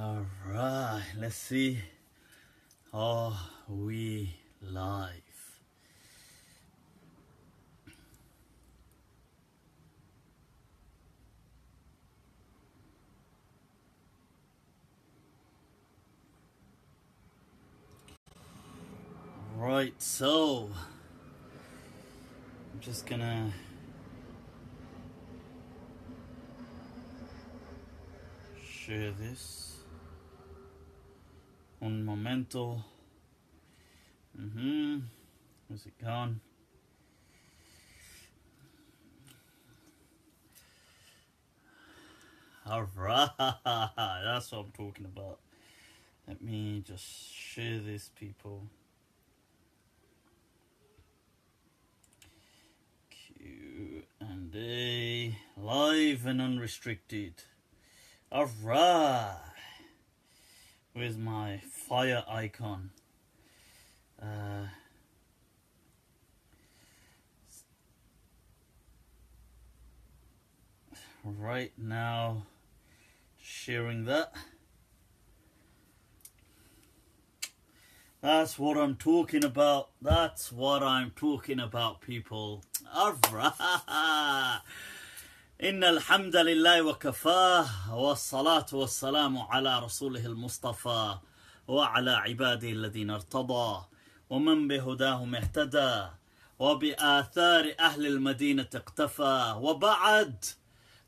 Alright, let's see. Are we live? Right, so I'm just gonna share this. Un momento. Where's it gone? Alright, that's what I'm talking about. Let me just share this, people. Q&A, live and unrestricted. Alright. Where's my fire icon? Right now, sharing that. That's what I'm talking about. That's what I'm talking about, people. Alright. إن الحمد لله وكفاه والصلاة والسلام على رسوله المصطفى وعلى عباده الذين ارتضى ومن بهداهم اهتدى وبآثار أهل المدينة اقتفى وبعد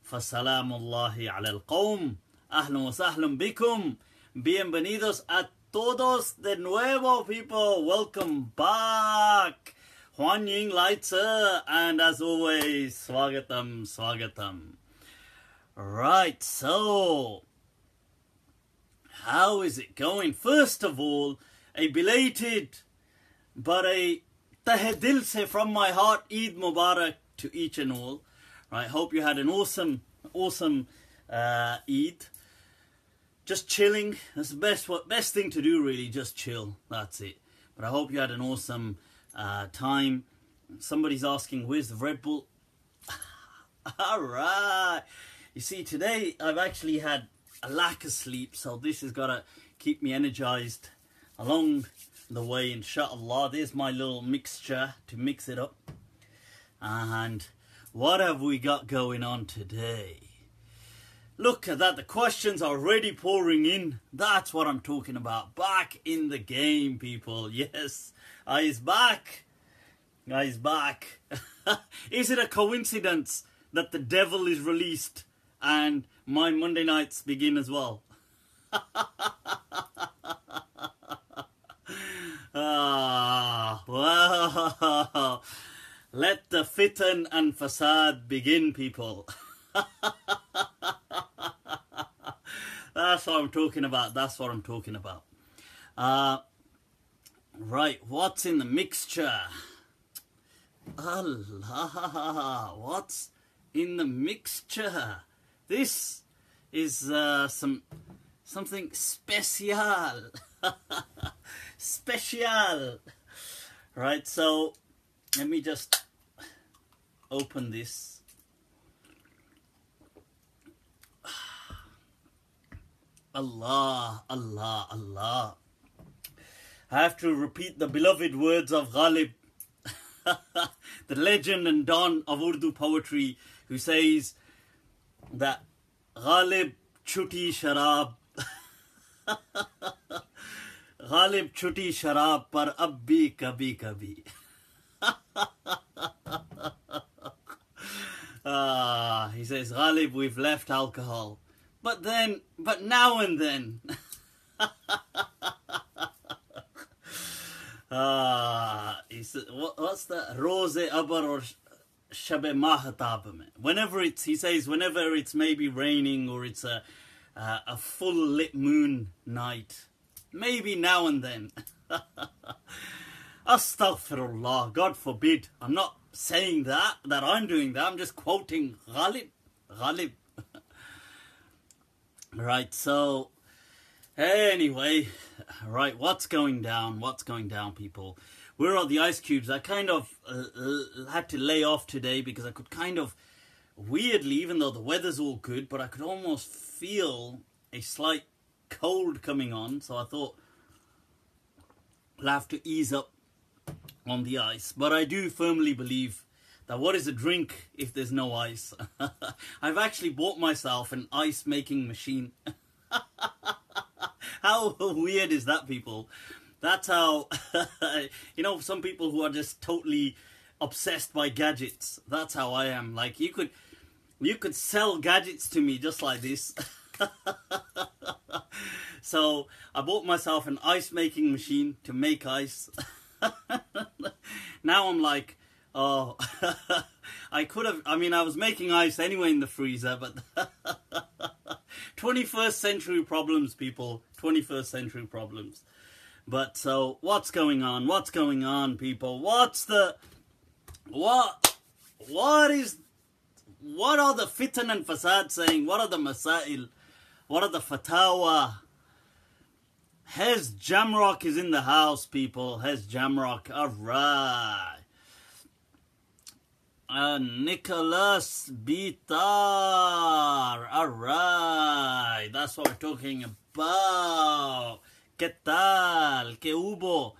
فسلام الله على القوم. أهلا وسهلا بكم. Bienvenidos a todos de nuevo, people. Welcome back. Huan Ying Laitzer, and as always, Swagatam, Swagatam. Right, so, how is it going? First of all, a belated, but a tahe dil se from my heart, Eid Mubarak to each and all. Right, hope you had an awesome Eid. Just chilling, that's the best thing to do, really, just chill, that's it. But I hope you had an awesome time. Somebody's asking, where's the Red Bull? Alright. You see, today I've actually had a lack of sleep, so this has got to keep me energized along the way, inshallah. There's my little mixture to mix it up. And what have we got going on today? Look at that, the questions are already pouring in. That's what I'm talking about. Back in the game, people. Yes, I is back. I is back. Is it a coincidence that the devil is released and my Monday nights begin as well? Well, let the fitan and fasad begin, people. That's what I'm talking about. That's what I'm talking about. Right, what's in the mixture? Allah, what's in the mixture? This is something special. Special. Right, so let me just open this. Allah, Allah, Allah. I have to repeat the beloved words of Ghalib, the legend and don of Urdu poetry, who says that Ghalib chuti sharab, Ghalib chuti sharab par ab bhi kabhi kabhi. He says, Ghalib, we've left alcohol. But now and then. He said, what's that? Rose abar or shabe mahatab mein. Whenever it's maybe raining or it's a full lit moon night. Maybe now and then. Astaghfirullah, God forbid. I'm not saying that I'm doing that. I'm just quoting Ghalib. Right, so anyway, right, what's going down, people? Where are the ice cubes? I kind of had to lay off today because I could kind of, weirdly, even though the weather's all good, but I could almost feel a slight cold coming on, so I thought I'll have to ease up on the ice. But I do firmly believe that what is a drink if there's no ice? I've actually bought myself an ice making machine. How weird is that, people? That's how, you know, some people who are just totally obsessed by gadgets. That's how I am. Like, you could sell gadgets to me just like this. So I bought myself an ice making machine to make ice. Now I'm like, oh, I was making ice anyway in the freezer, but 21st century problems, people. 21st century problems. But so what's going on? What's going on, people? What are the fitan and fasad saying? What are the masail? What are the fatawa? Hez Jamrock is in the house, people. Hez Jamrock. Alright. Nicholas Bitar. Alright. That's what we're talking about. ¿Qué tal? ¿Qué hubo?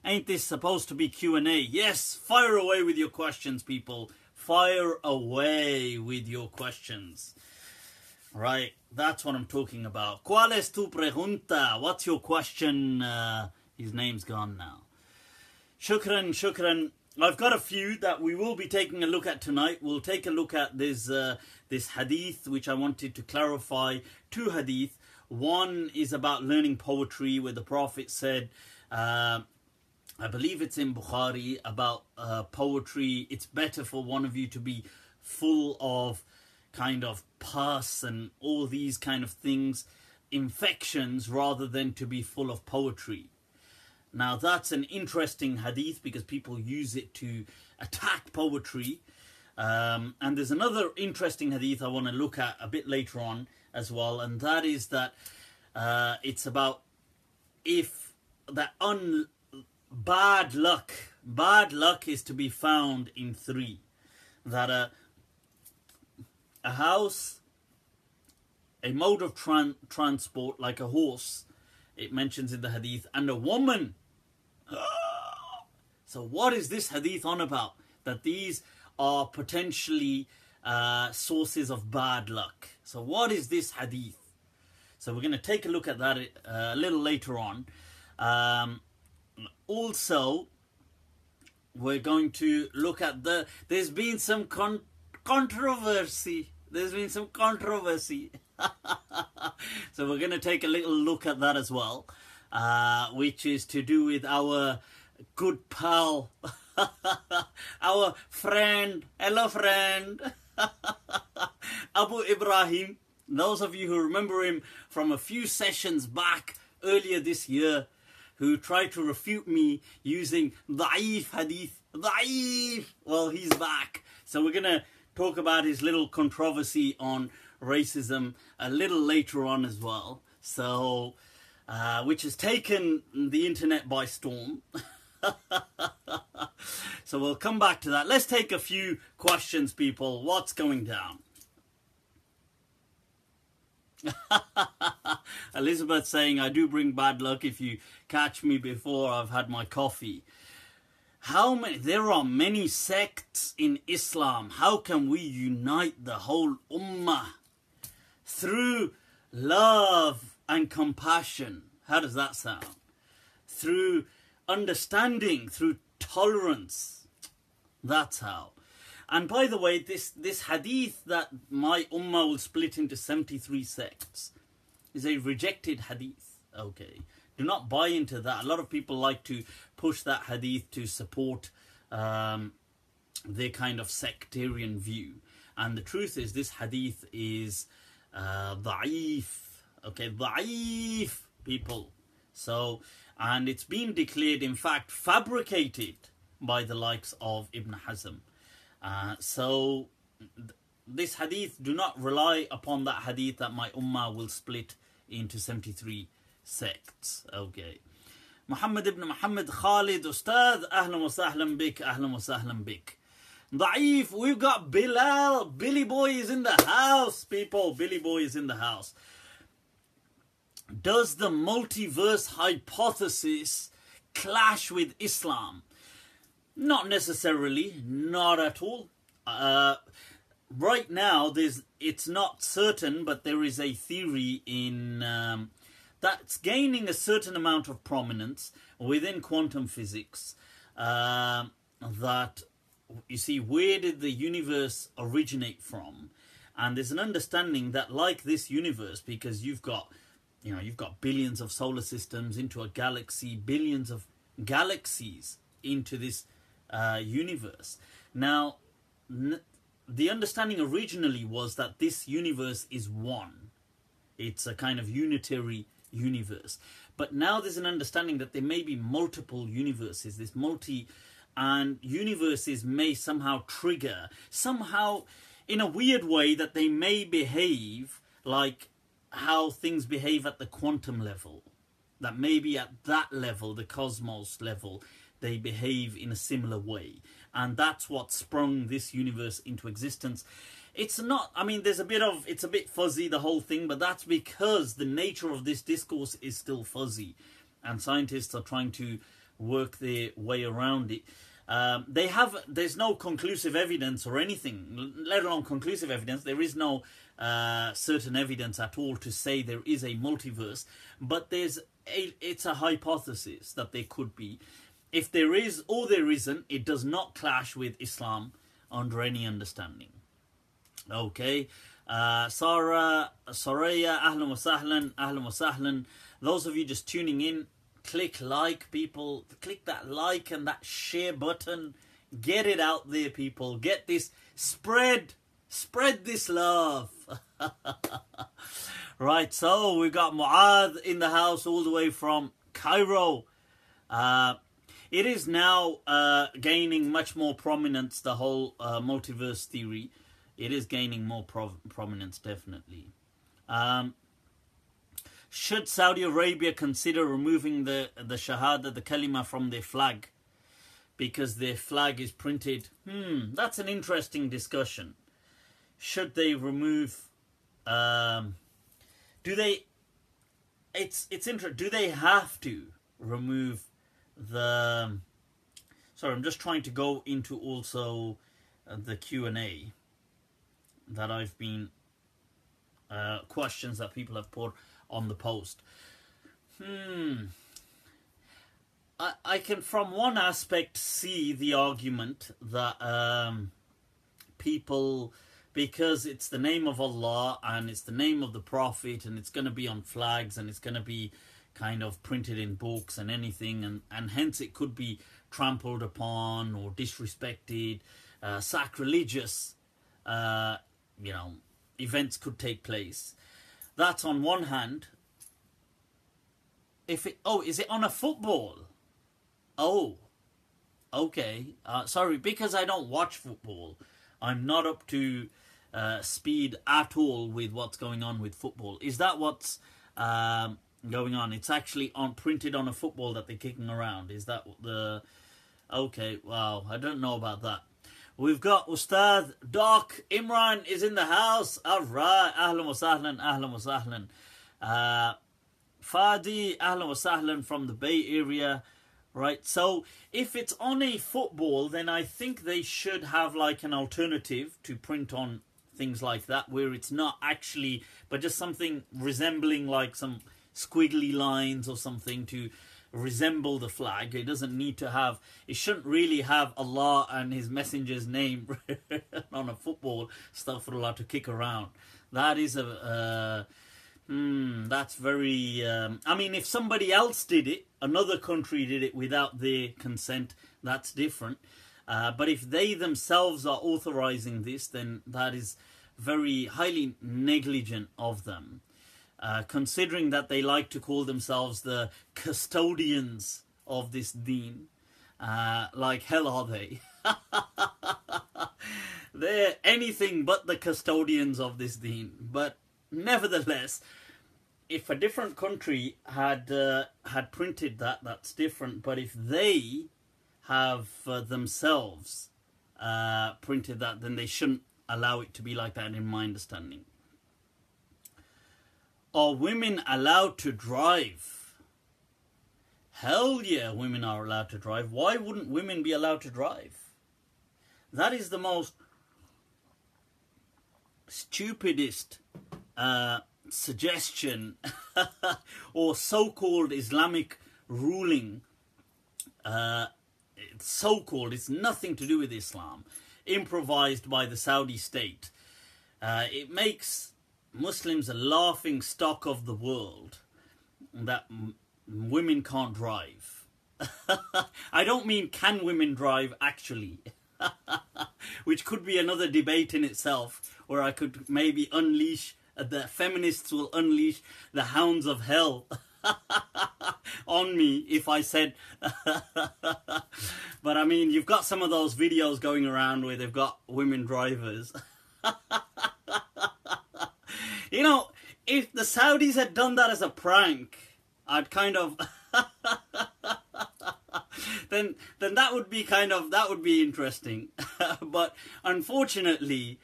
Ain't this supposed to be Q&A? Yes, fire away with your questions, people. Fire away with your questions. Right, that's what I'm talking about. ¿Cuál es tu pregunta? What's your question? His name's gone now. Shukran, shukran. I've got a few that we will be taking a look at tonight. We'll take a look at this hadith, which I wanted to clarify. 2 hadith. One is about learning poetry, where the Prophet said, I believe it's in Bukhari, about poetry. It's better for one of you to be full of kind of pus and all these kind of things, infections, rather than to be full of poetry. Now that's an interesting hadith because people use it to attack poetry. And there's another interesting hadith I want to look at a bit later on as well, and that is that it's about if that bad luck is to be found in 3. That a house, a mode of transport like a horse, it mentions in the hadith, and a woman. So what is this hadith on about? That these are potentially sources of bad luck. So what is this hadith? So we're going to take a look at that a little later on. Also, we're going to look at there's been some controversy. There's been some controversy. So we're going to take a little look at that as well, which is to do with our good pal, our friend, hello friend, Abu Ibrahim. Those of you who remember him from a few sessions back earlier this year, who tried to refute me using da'if hadith, da'if. Well, he's back. So we're going to talk about his little controversy on racism a little later on as well. So, which has taken the internet by storm. So we'll come back to that. Let's take a few questions, people. What's going down? Elizabeth saying, I do bring bad luck if you catch me before I've had my coffee. There are many sects in Islam. How can we unite the whole ummah through love and compassion? How does that sound? Through understanding, through tolerance. That's how. And by the way, this hadith that my ummah will split into 73 sects is a rejected hadith. Okay. Do not buy into that. A lot of people like to push that hadith to support their kind of sectarian view. And the truth is, this hadith is da'if. Okay, da'if, people. So, and it's been declared, in fact, fabricated by the likes of Ibn Hazm. So, this hadith, do not rely upon that hadith that my ummah will split into 73 sects. Okay. Muhammad ibn Muhammad Khalid Ustad, ahlan wa sahlan bik, ahlan wa sahlan bik. Da'if, we've got Bilal. Billy Boy is in the house, people. Billy Boy is in the house. does the multiverse hypothesis clash with Islam? Not necessarily, not at all. Right now, it's not certain, but there is a theory in that's gaining a certain amount of prominence within quantum physics. That, you see, where did the universe originate from? And there's an understanding that, like this universe, because you've got billions of solar systems into a galaxy, billions of galaxies into this universe. Now, the understanding originally was that this universe is one. It's a kind of unitary universe. But now there's an understanding that there may be multiple universes. And universes may somehow trigger, somehow in a weird way, that they may behave like how things behave at the quantum level. That maybe at that level, the cosmos level, they behave in a similar way. And that's what sprung this universe into existence. It's not, I mean, it's a bit fuzzy, the whole thing, but that's because the nature of this discourse is still fuzzy. And scientists are trying to work their way around it. There's no conclusive evidence or anything, let alone conclusive evidence. There is no certain evidence at all to say there is a multiverse, but it's a hypothesis that there could be. If there is or there isn't, it does not clash with Islam under any understanding. Okay, Soraya, ahlan wa sahlan. Those of you just tuning in, click like, people. Click that like and that share button. Get it out there, people. Get this, spread this love. Right, so we've got Mu'adh in the house all the way from Cairo. It is now gaining much more prominence, the whole multiverse theory. It is gaining more prominence, definitely. Should Saudi Arabia consider removing the Shahada, the Kalima, from their flag? Because their flag is printed. That's an interesting discussion. Should they remove... do they have to remove the... Sorry, I'm just trying to go into also the Q&A that I've been... questions that people have put on the post. I can, from one aspect, see the argument that people, because it's the name of Allah and it's the name of the Prophet and it's going to be on flags and it's going to be kind of printed in books and anything, and hence it could be trampled upon or disrespected, sacrilegious, events could take place. That's on one hand. Is it on a football? Oh, okay. Sorry, because I don't watch football. I'm not up to speed at all with what's going on with football. Is that what's going on? It's actually printed on a football that they're kicking around. Is that the... Okay, wow. I don't know about that. We've got Ustad Doc Imran is in the house. All right. Ahlan wa sahlan, ahlan wa sahlan. Fadi, ahlan wa sahlan from the Bay Area. Right. So if it's on a football, then I think they should have like an alternative to print on things like that, where it's not actually, but just something resembling like some squiggly lines or something to resemble the flag. It doesn't need to have, it shouldn't really have Allah and his messenger's name on a football, astaghfirullah, to kick around. That is that's very, I mean, if somebody else did it, another country did it without their consent, that's different. But if they themselves are authorizing this, then that is very highly negligent of them. Considering that they like to call themselves the custodians of this deen. Like hell are they? They're anything but the custodians of this deen. But nevertheless, if a different country had printed that, that's different. But if they have themselves printed that, then they shouldn't allow it to be like that, in my understanding. Are women allowed to drive? Hell yeah, women are allowed to drive. Why wouldn't women be allowed to drive? That is the most stupidest suggestion or so-called Islamic ruling. It's so-called, it's nothing to do with Islam, improvised by the Saudi state. It makes Muslims a laughing stock of the world that women can't drive. I don't mean can women drive actually, which could be another debate in itself, where I could maybe unleash, the feminists will unleash the hounds of hell on me if I said but I mean, you've got some of those videos going around where they've got women drivers. You know, if the Saudis had done that as a prank, I'd kind of then that would be that would be interesting. But unfortunately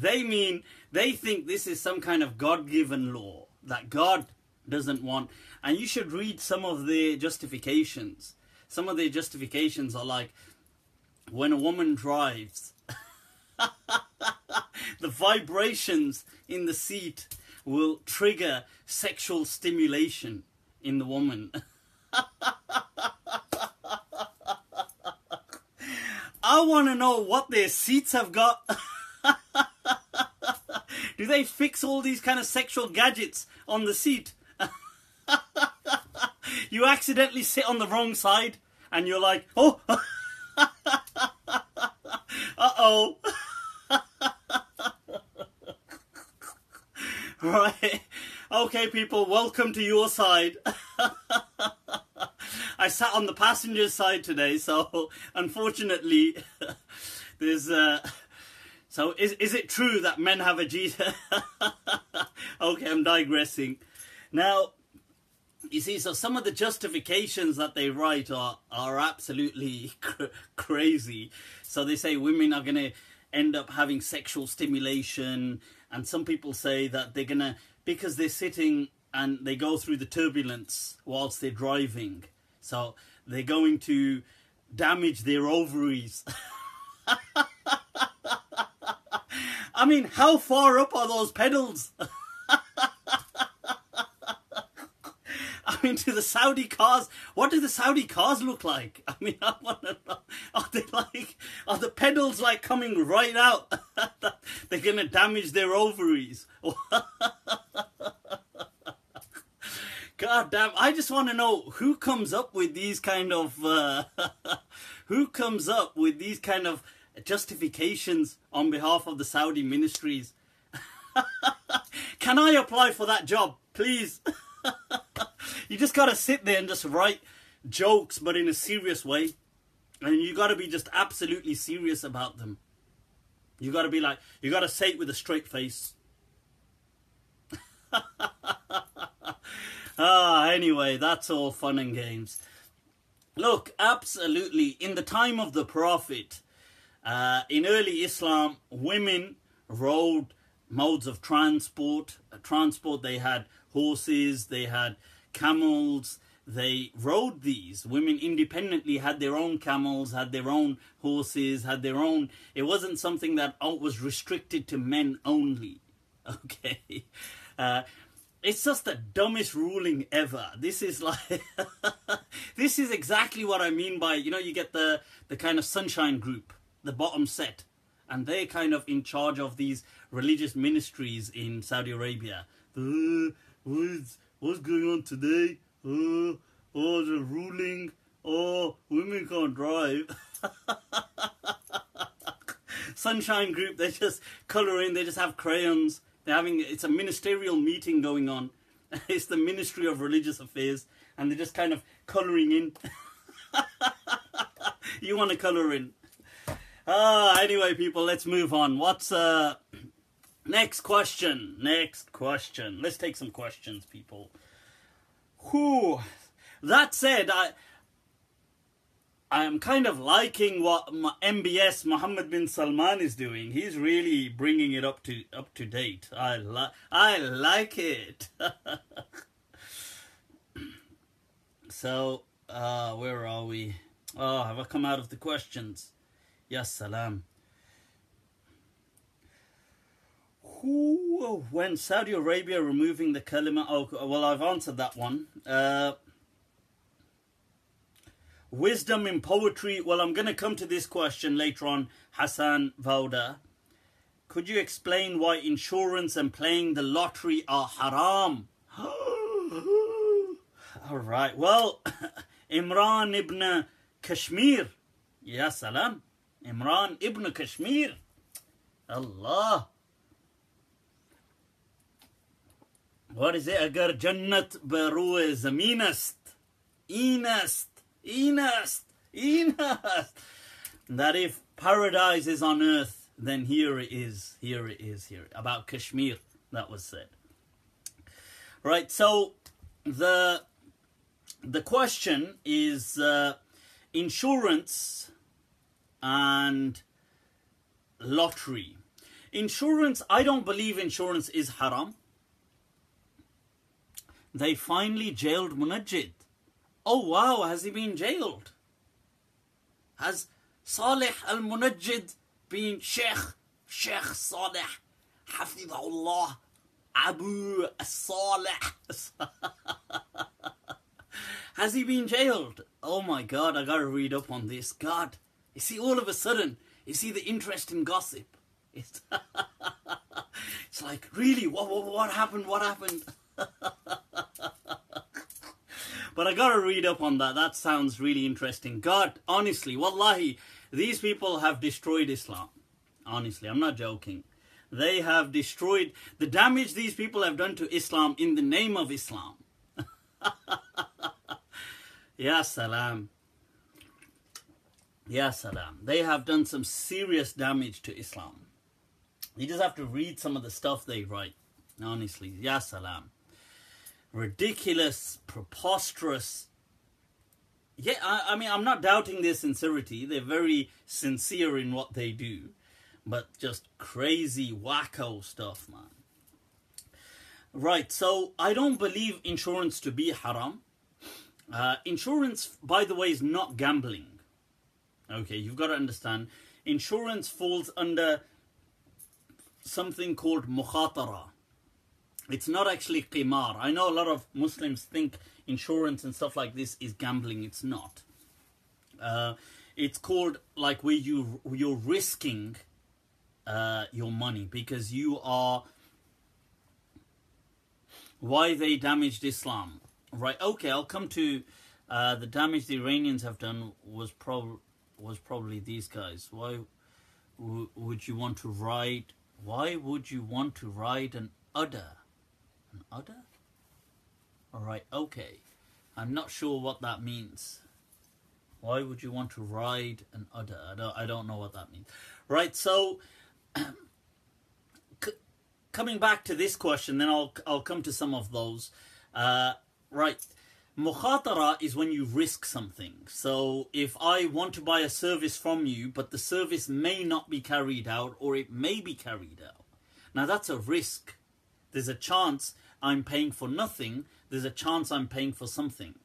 they think this is some kind of God-given law that God doesn't want. And you should read some of their justifications. Some of their justifications are like, when a woman drives, the vibrations in the seat will trigger sexual stimulation in the woman. I want to know what their seats have got. Do they fix all these kind of sexual gadgets on the seat? You accidentally sit on the wrong side and you're like, oh, uh-oh. Right. Okay, people, welcome to your side. I sat on the passenger side today, so unfortunately there's so is it true that men have a G? Okay, I'm digressing. Now, you see, so some of the justifications that they write are absolutely crazy. So they say women are going to end up having sexual stimulation, and some people say that they're going to, because they're sitting and they go through the turbulence whilst they're driving, so they're going to damage their ovaries. I mean, how far up are those pedals? I mean, to the Saudi cars, what do the Saudi cars look like? I mean, I want to know, are the pedals like coming right out? They're going to damage their ovaries. God damn, I just want to know who comes up with these kind of, justifications on behalf of the Saudi ministries. Can I apply for that job, please? You just gotta sit there and just write jokes, but in a serious way. And you gotta be just absolutely serious about them. You gotta be like, you gotta say it with a straight face. Anyway, that's all fun and games. Look, absolutely, in the time of the Prophet, in early Islam, women rode modes of transport. They had horses, they had camels, they rode these. Women independently had their own camels, had their own horses, had their own... It wasn't something that was restricted to men only. Okay? It's just the dumbest ruling ever. This is like... This is exactly what I mean by, you know, you get the kind of sunshine group, the bottom set, and they're kind of in charge of these religious ministries in Saudi Arabia. What's going on today? The ruling. Women can't drive. Sunshine group, they just colour in, they just have crayons. It's a ministerial meeting going on. It's the Ministry of Religious Affairs, and they're just kind of colouring in. You want to colour in. Anyway, people, let's move on. What's next question? Next question. Let's take some questions, people. Whew. That said, I'm kind of liking what MBS Mohammed bin Salman is doing. He's really bringing it up to date. I like it. So, where are we? Oh, have I come out of the questions? Yes, salam. When Saudi Arabia removing the Kalima? Oh, well, I've answered that one. Wisdom in poetry. Well, I'm going to come to this question later on. Hassan Vauda. Could you explain why insurance and playing the lottery are haram? All right. Well, Imran ibn Kashmir. Ya salam. Imran ibn Kashmir. Allah. What is it? Agar jannat barue zaminast. Inast. That if paradise is on earth, then here it is. About Kashmir, that was said. Right, so the question is insurance and lottery. Insurance, I don't believe insurance is haram. They finally jailed Munajjid. Oh wow, has he been jailed? Has Salih al-Munajjid been Sheikh Salih, Hafidhullah, Abu Salih? Has he been jailed? Oh my God, I gotta read up on this. God, you see, all of a sudden, you see the interest in gossip. It's like, really, what happened? But I gotta read up on that. That sounds really interesting. God, honestly, wallahi, these people have destroyed Islam. Honestly, I'm not joking. They have destroyed the damage these people have done to Islam in the name of Islam. Ya salam. Ya salam. They have done some serious damage to Islam. You just have to read some of the stuff they write. Honestly, ya salam. Ridiculous, preposterous. Yeah, I mean, I'm not doubting their sincerity. They're very sincere in what they do. But just crazy, wacko stuff, man. Right, so I don't believe insurance to be haram. Insurance, by the way, is not gambling. Okay, you've got to understand. Insurance falls under something called mukhatara. It's not actually qimar. I know a lot of Muslims think insurance and stuff like this is gambling. It's not. It's called like where you're risking your money because you are. Why they damaged Islam? Right. Okay, I'll come to the damage the Iranians have done was probably these guys. Why would you want to ride? Why would you want to ride an udder? An udder? Alright, okay. I'm not sure what that means. Why would you want to ride an udder? I don't know what that means. Right, so coming back to this question, then I'll come to some of those. Right, mukhatara is when you risk something. So if I want to buy a service from you, but the service may not be carried out, or it may be carried out. Now that's a risk. There's a chance I'm paying for nothing. There's a chance I'm paying for something.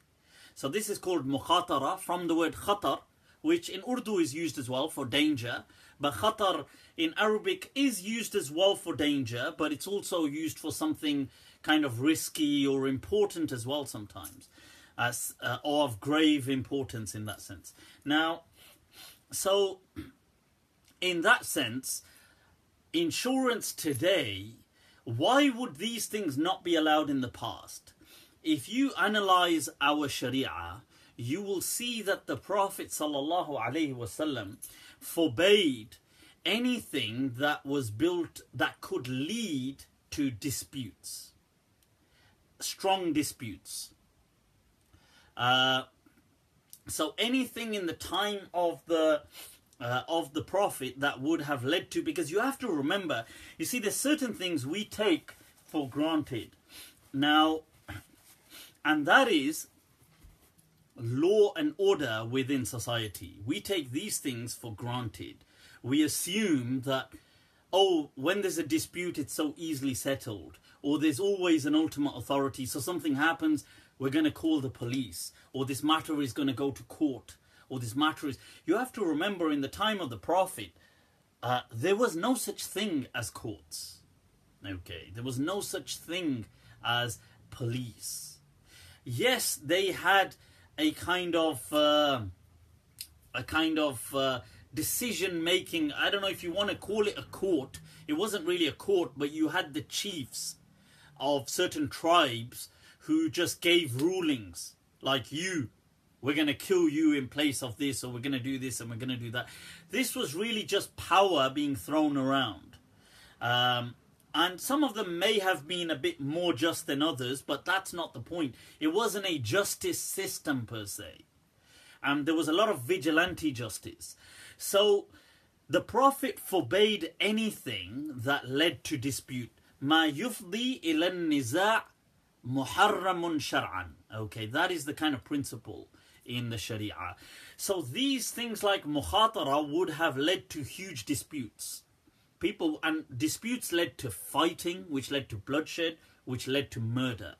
So this is called mukhatara, from the word khatar, which in Urdu is used as well for danger. But khatar in Arabic is used as well for danger, but it's also used for something kind of risky or important as well sometimes, or of grave importance in that sense. Now, so in that sense, insurance today, why would these things not be allowed in the past? If you analyze our Sharia, you will see that the Prophet ﷺ forbade anything that was built that could lead to disputes, strong disputes. So anything in the time of the Prophet that would have led to, because you have to remember, you see, there's certain things we take for granted now, and that is law and order within society. We take these things for granted. We assume that, oh, when there's a dispute, it's so easily settled, or there's always an ultimate authority. So something happens, we're going to call the police, or this matter is going to go to court, or this matter is... You have to remember, in the time of the Prophet, there was no such thing as courts. Okay, there was no such thing as police. Yes, they had a kind of decision making. I don't know if you want to call it a court. It wasn't really a court, but you had the chiefs of certain tribes who just gave rulings, like, we're going to kill you in place of this, or we're going to do this and we're going to do that. This was really just power being thrown around. And some of them may have been a bit more just than others, but that's not the point. It wasn't a justice system per se. And there was a lot of vigilante justice. So the Prophet forbade anything that led to dispute. Ma yufdi ila niza' muharramun shar'an. Okay, that is the kind of principle in the Sharia. So these things like mukhatara would have led to huge disputes. And disputes led to fighting, which led to bloodshed, which led to murder.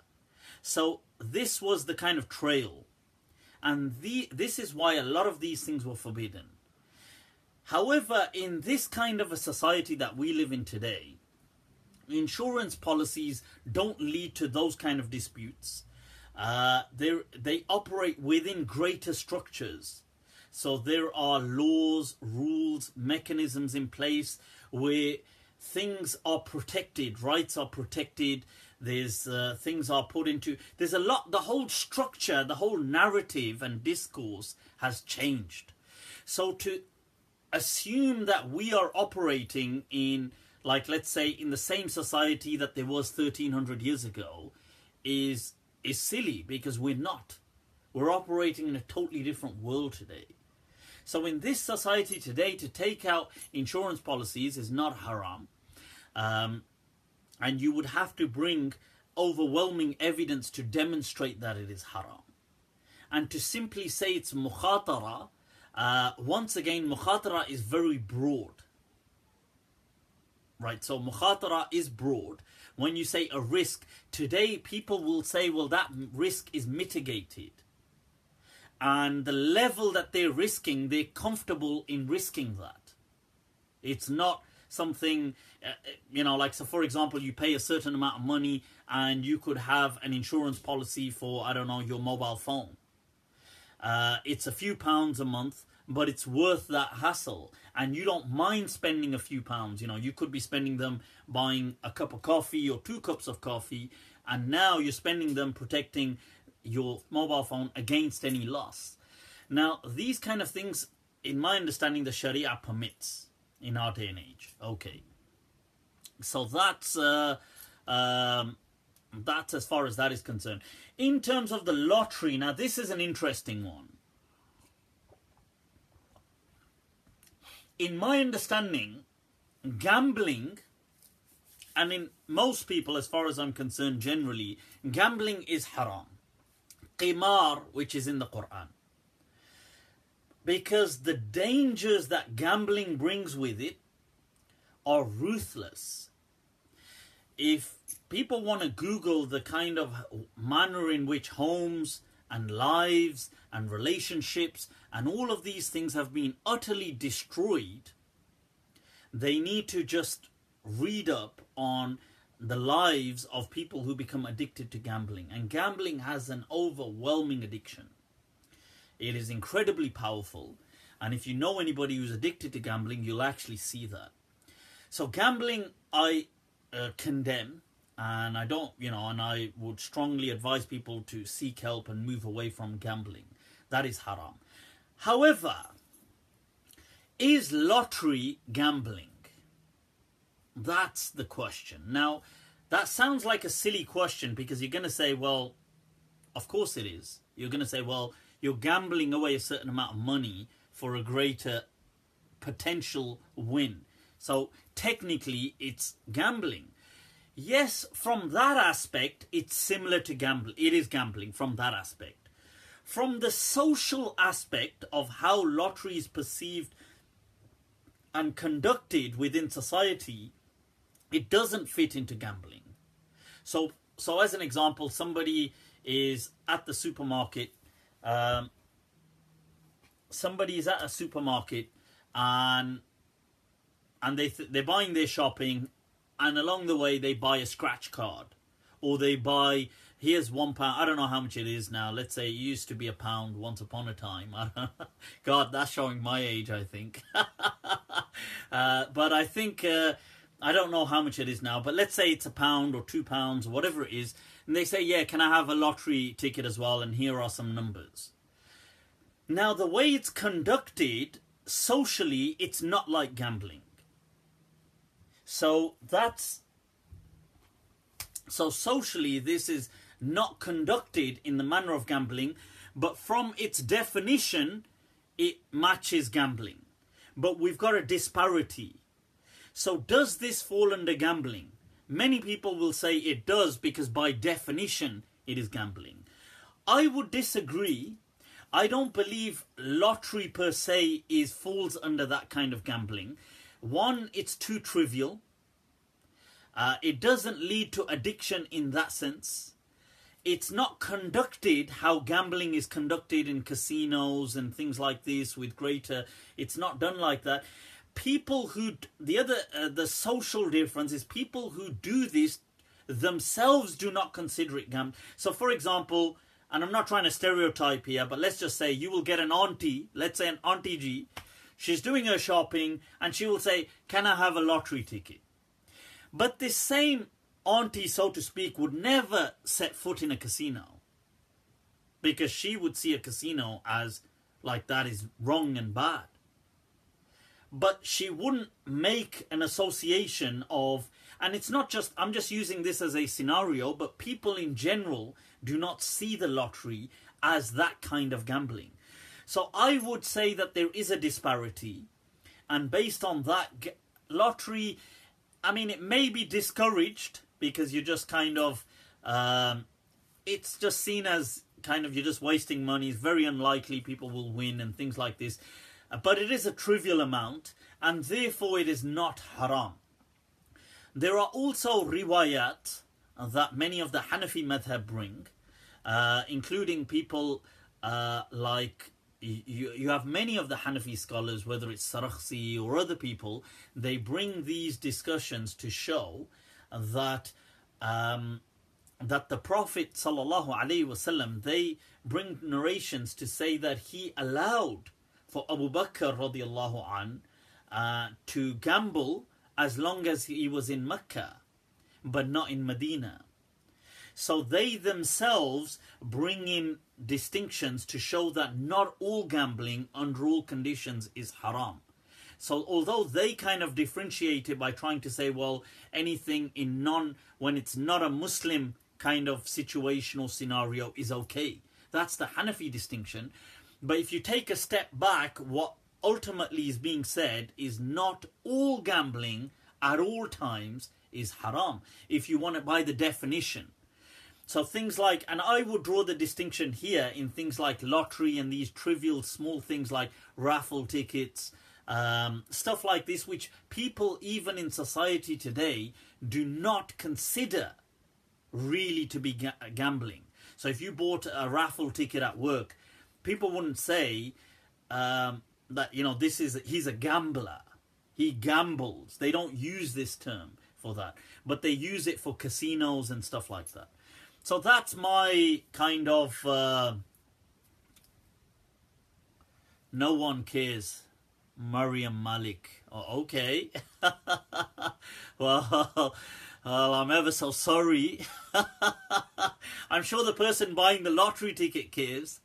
So this was the kind of trail. And this is why a lot of these things were forbidden. However, in this kind of a society that we live in today, insurance policies don't lead to those kind of disputes. They operate within greater structures. So there are laws, rules, mechanisms in place where things are protected, rights are protected, there's things are put into... There's a lot, the whole structure, the whole narrative and discourse has changed. So to assume that we are operating in, like, let's say, in the same society that there was 1300 years ago is silly, because we're not. We're operating in a totally different world today. So in this society today, to take out insurance policies is not haram. And you would have to bring overwhelming evidence to demonstrate that it is haram. And to simply say it's mukhatara, once again, mukhatara is very broad. Right, so mukhatara is broad. When you say a risk, today people will say, well, that risk is mitigated. And the level that they're risking, they're comfortable in risking that. It's not something, like, so for example, you pay a certain amount of money and you could have an insurance policy for, I don't know, your mobile phone. It's a few pounds a month, but it's worth that hassle. And you don't mind spending a few pounds. You could be spending them buying a cup of coffee or 2 cups of coffee. And now you're spending them protecting your mobile phone against any loss. Now, these kind of things, in my understanding, the Sharia permits in our day and age. Okay. So that's as far as that is concerned. In terms of the lottery, now this is an interesting one. In my understanding, gambling, and in most people, as far as I'm concerned, generally, gambling is haram. Qimar, which is in the Quran. Because the dangers that gambling brings with it are ruthless. If people want to Google the kind of manner in which homes and lives and relationships and all of these things have been utterly destroyed, they need to just read up on the lives of people who become addicted to gambling. And gambling has an overwhelming addiction. It is incredibly powerful. And if you know anybody who's addicted to gambling, you'll actually see that. So gambling, I condemn. And I don't, and I would strongly advise people to seek help and move away from gambling. That is haram. However, is lottery gambling? That's the question. Now, that sounds like a silly question, because you're going to say, well, of course it is. You're going to say, well, you're gambling away a certain amount of money for a greater potential win. So technically, it's gambling. Yes, from that aspect, it's similar to gambling. It is gambling from that aspect. from the social aspect of how lottery is perceived and conducted within society, it doesn't fit into gambling. So as an example, somebody is at the supermarket. Somebody is at a supermarket and they're buying their shopping, and along the way they buy a scratch card, or they buy, here's £1. I don't know how much it is now. Let's say it used to be £1 once upon a time. I don't know. God, that's showing my age, I think. But I think I don't know how much it is now. But let's say it's £1 or £2 or whatever it is, and they say, yeah, can I have a lottery ticket as well? And here are some numbers. Now, the way it's conducted socially, it's not like gambling. So socially, this is not conducted in the manner of gambling, but from its definition, it matches gambling. But we've got a disparity. So does this fall under gambling? Many people will say it does, because by definition, it is gambling. I would disagree. I don't believe lottery per se falls under that kind of gambling. One, it's too trivial. It doesn't lead to addiction in that sense. It's not conducted how gambling is conducted in casinos and things like this with greater... It's not done like that. People who... The social difference is people who do this themselves do not consider it gambling. So, for example, and I'm not trying to stereotype here, but let's just say you will get an auntie, let's say an Auntie G. She's doing her shopping and she will say, can I have a lottery ticket? But this same auntie, so to speak, would never set foot in a casino, because she would see a casino as like that is wrong and bad. But she wouldn't make an association of, and it's not just, I'm just using this as a scenario, but people in general do not see the lottery as that kind of gambling. So I would say that there is a disparity, and based on that, lottery, I mean, it may be discouraged because you're just kind of, it's just seen as kind of, you're just wasting money. It's very unlikely people will win and things like this. But it is a trivial amount, and therefore it is not haram. There are also riwayat that many of the Hanafi madhab bring, including people like, you have many of the Hanafi scholars, whether it's Sarakhsi or other people, they bring these discussions to show that that the Prophet ﷺ, they bring narrations to say that he allowed for Abu Bakr radiallahu an to gamble as long as he was in Mecca, but not in Medina. So they themselves bring in distinctions to show that not all gambling under all conditions is haram. So although they kind of differentiate it by trying to say, well, anything in when it's not a Muslim kind of situation or scenario is okay. That's the Hanafi distinction. But if you take a step back, what ultimately is being said is not all gambling at all times is haram, if you want it by the definition. So things like, and I would draw the distinction here in things like lottery and these trivial small things like raffle tickets, stuff like this, which people even in society today do not consider really to be gambling. So if you bought a raffle ticket at work, people wouldn't say that, you know, he's a gambler. He gambles. They don't use this term for that, but they use it for casinos and stuff like that. So that's my kind of, no one cares, Maryam Malik. Oh, okay. Well, I'm ever so sorry. I'm sure the person buying the lottery ticket cares.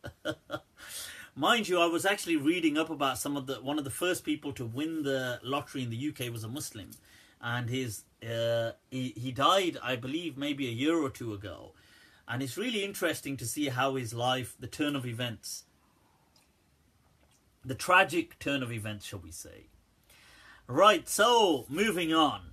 Mind you, I was actually reading up about one of the first people to win the lottery in the UK was a Muslim, and he died, I believe, maybe a year or two ago. And it's really interesting to see how his life, the turn of events, the tragic turn of events, shall we say. Right, so moving on.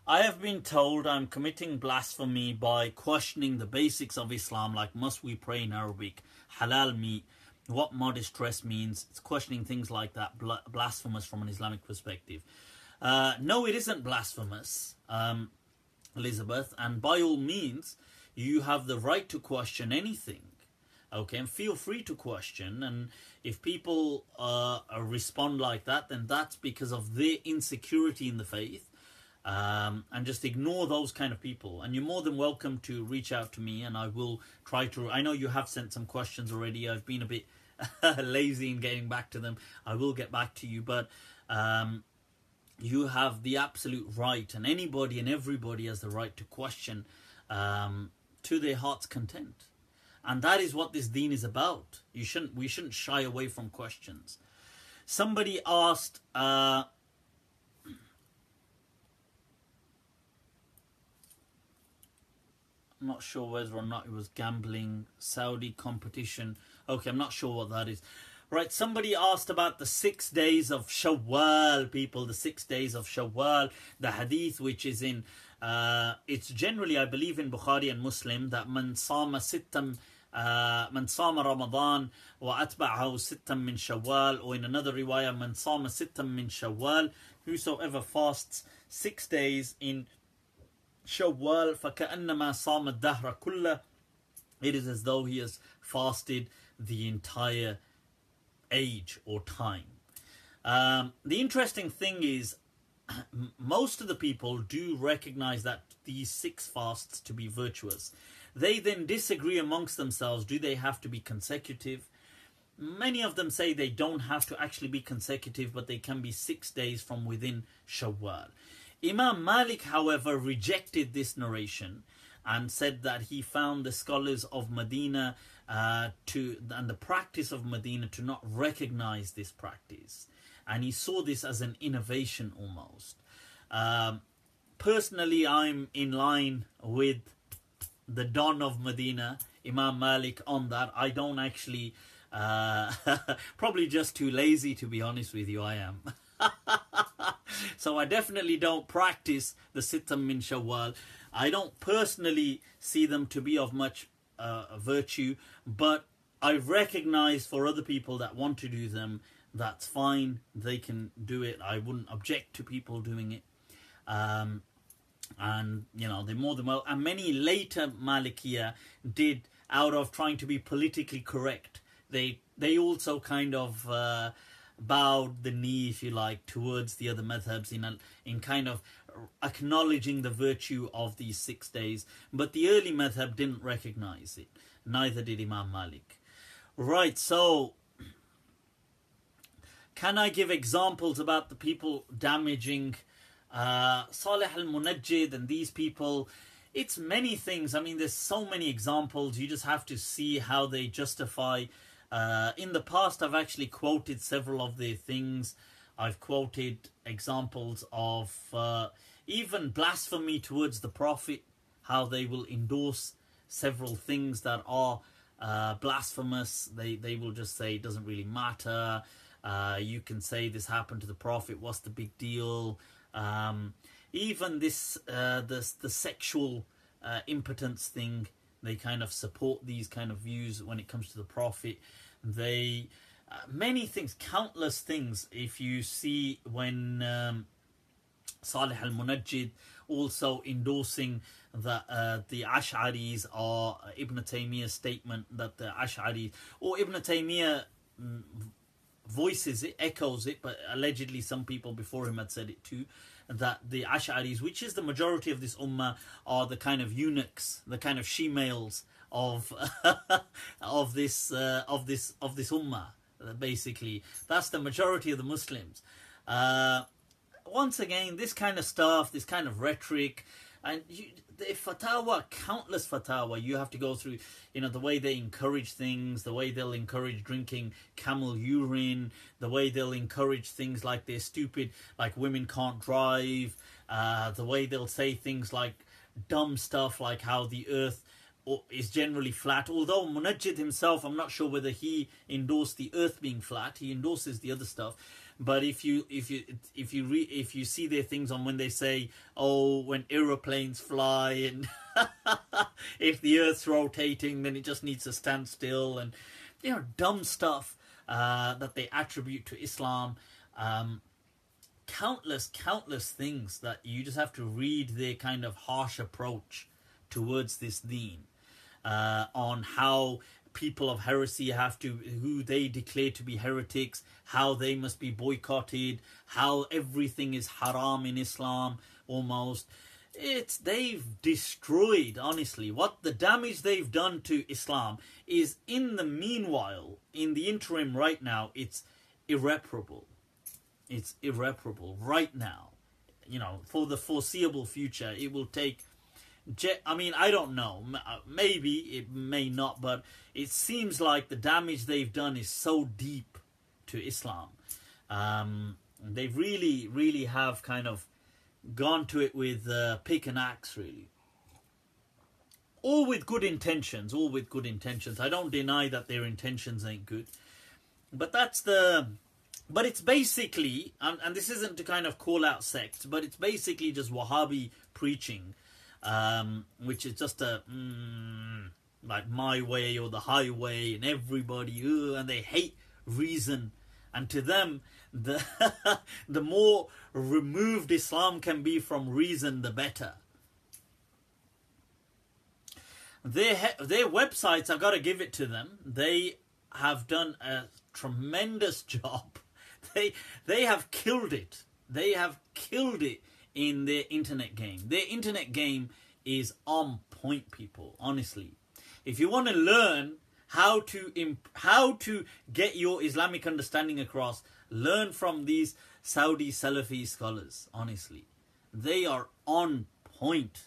I have been told I'm committing blasphemy by questioning the basics of Islam, like must we pray in Arabic, halal meat, what modest dress means. It's questioning things like that, blasphemous from an Islamic perspective. No, it isn't blasphemous, Elizabeth, and by all means, you have the right to question anything. Okay, and feel free to question, and if people respond like that, then that's because of their insecurity in the faith. And just ignore those kind of people, and you're more than welcome to reach out to me, and I will try to. I know you have sent some questions already. I've been a bit lazy in getting back to them. I will get back to you, but you have the absolute right, and anybody and everybody has the right to question to their heart's content, and that is what this deen is about. We shouldn't shy away from questions. Somebody asked. I'm not sure whether or not it was gambling, Saudi competition. Okay, I'm not sure what that is. Right, somebody asked about the 6 days of Shawwal, people, the 6 days of Shawwal, the hadith which is in, it's generally, I believe, in Bukhari and Muslim, that man sama Ramadan wa atba'ahu sittam min Shawwal, or in another riwayah, man sama sittam min Shawwal, whosoever fasts 6 days in Shawwal, فَكَأَنَّمَا صَامَ الدَّهْرَ كُلَّهُ, it is as though he has fasted the entire age or time. The interesting thing is, most of the people do recognize that these 6 fasts to be virtuous. They then disagree amongst themselves. Do they have to be consecutive? Many of them say they don't have to actually be consecutive, but they can be 6 days from within Shawwal. Imam Malik, however, rejected this narration and said that he found the scholars of Medina and the practice of Medina to not recognize this practice, and he saw this as an innovation almost. Personally, I'm in line with the Don of Medina, Imam Malik, on that. I don't actually, probably just too lazy, to be honest with you, I am. So I definitely don't practice the Sittam min Shawwal. I don't personally see them to be of much virtue, but I recognize for other people that want to do them, that's fine, they can do it. I wouldn't object to people doing it. And, you know, they're more than well. And many later Malikiya did, out of trying to be politically correct, they also kind of bowed the knee, if you like, towards the other madhabs in kind of acknowledging the virtue of these 6 days. But the early madhab didn't recognize it. Neither did Imam Malik. Right, so can I give examples about the people damaging Salih al-Munajjid and these people? It's many things. I mean, there's so many examples. You just have to see how they justify. In the past, I've actually quoted several of their things. I've quoted examples of even blasphemy towards the Prophet, how they will endorse several things that are blasphemous. They will just say it doesn't really matter. You can say this happened to the Prophet. What's the big deal? Even this the sexual impotence thing. They kind of support these kind of views when it comes to the Prophet. They many things, countless things. If you see when Salih al-Munajjid also endorsing that the Ash'aris, or Ibn Taymiyyah's statement that the Ash'aris, or Ibn Taymiyyah voices it, echoes it, but allegedly some people before him had said it too, that the Ash'aris, which is the majority of this ummah, are the kind of eunuchs, the kind of she-males of of this ummah. Basically, that's the majority of the Muslims. Once again, this kind of stuff, this kind of rhetoric, and the fatwa, countless fatwa you have to go through, you know, the way they encourage things, the way they'll encourage drinking camel urine, the way they'll encourage things like they're stupid, like women can't drive, the way they'll say things like dumb stuff like how the earth is generally flat. Although Munajjid himself, I'm not sure whether he endorsed the earth being flat. He endorses the other stuff. But if you see their things on when they say, oh, when aeroplanes fly and if the earth's rotating, then it just needs to stand still, and dumb stuff that they attribute to Islam. Countless things that you just have to read their kind of harsh approach towards this deen, on how people of heresy who they declare to be heretics, how they must be boycotted, how everything is haram in Islam almost. They've destroyed, honestly, what the damage they've done to Islam is, in the meanwhile, in the interim right now, it's irreparable. It's irreparable right now. For the foreseeable future, it will take, I don't know, maybe it may not, but it seems like the damage they've done is so deep to Islam. They really have kind of gone to it with pick and axe, really. All with good intentions. I don't deny that their intentions ain't good. But it's basically, and this isn't to kind of call out sects, but it's basically just Wahhabi preaching, which is just like my way or the highway, and everybody, and they hate reason. And to them, the more removed Islam can be from reason, the better. Their websites, I've got to give it to them. They have done a tremendous job. They have killed it. They have killed it in their internet game. Their internet game is on point, people. Honestly, if you want to learn how to get your Islamic understanding across, learn from these Saudi Salafi scholars. Honestly, they are on point.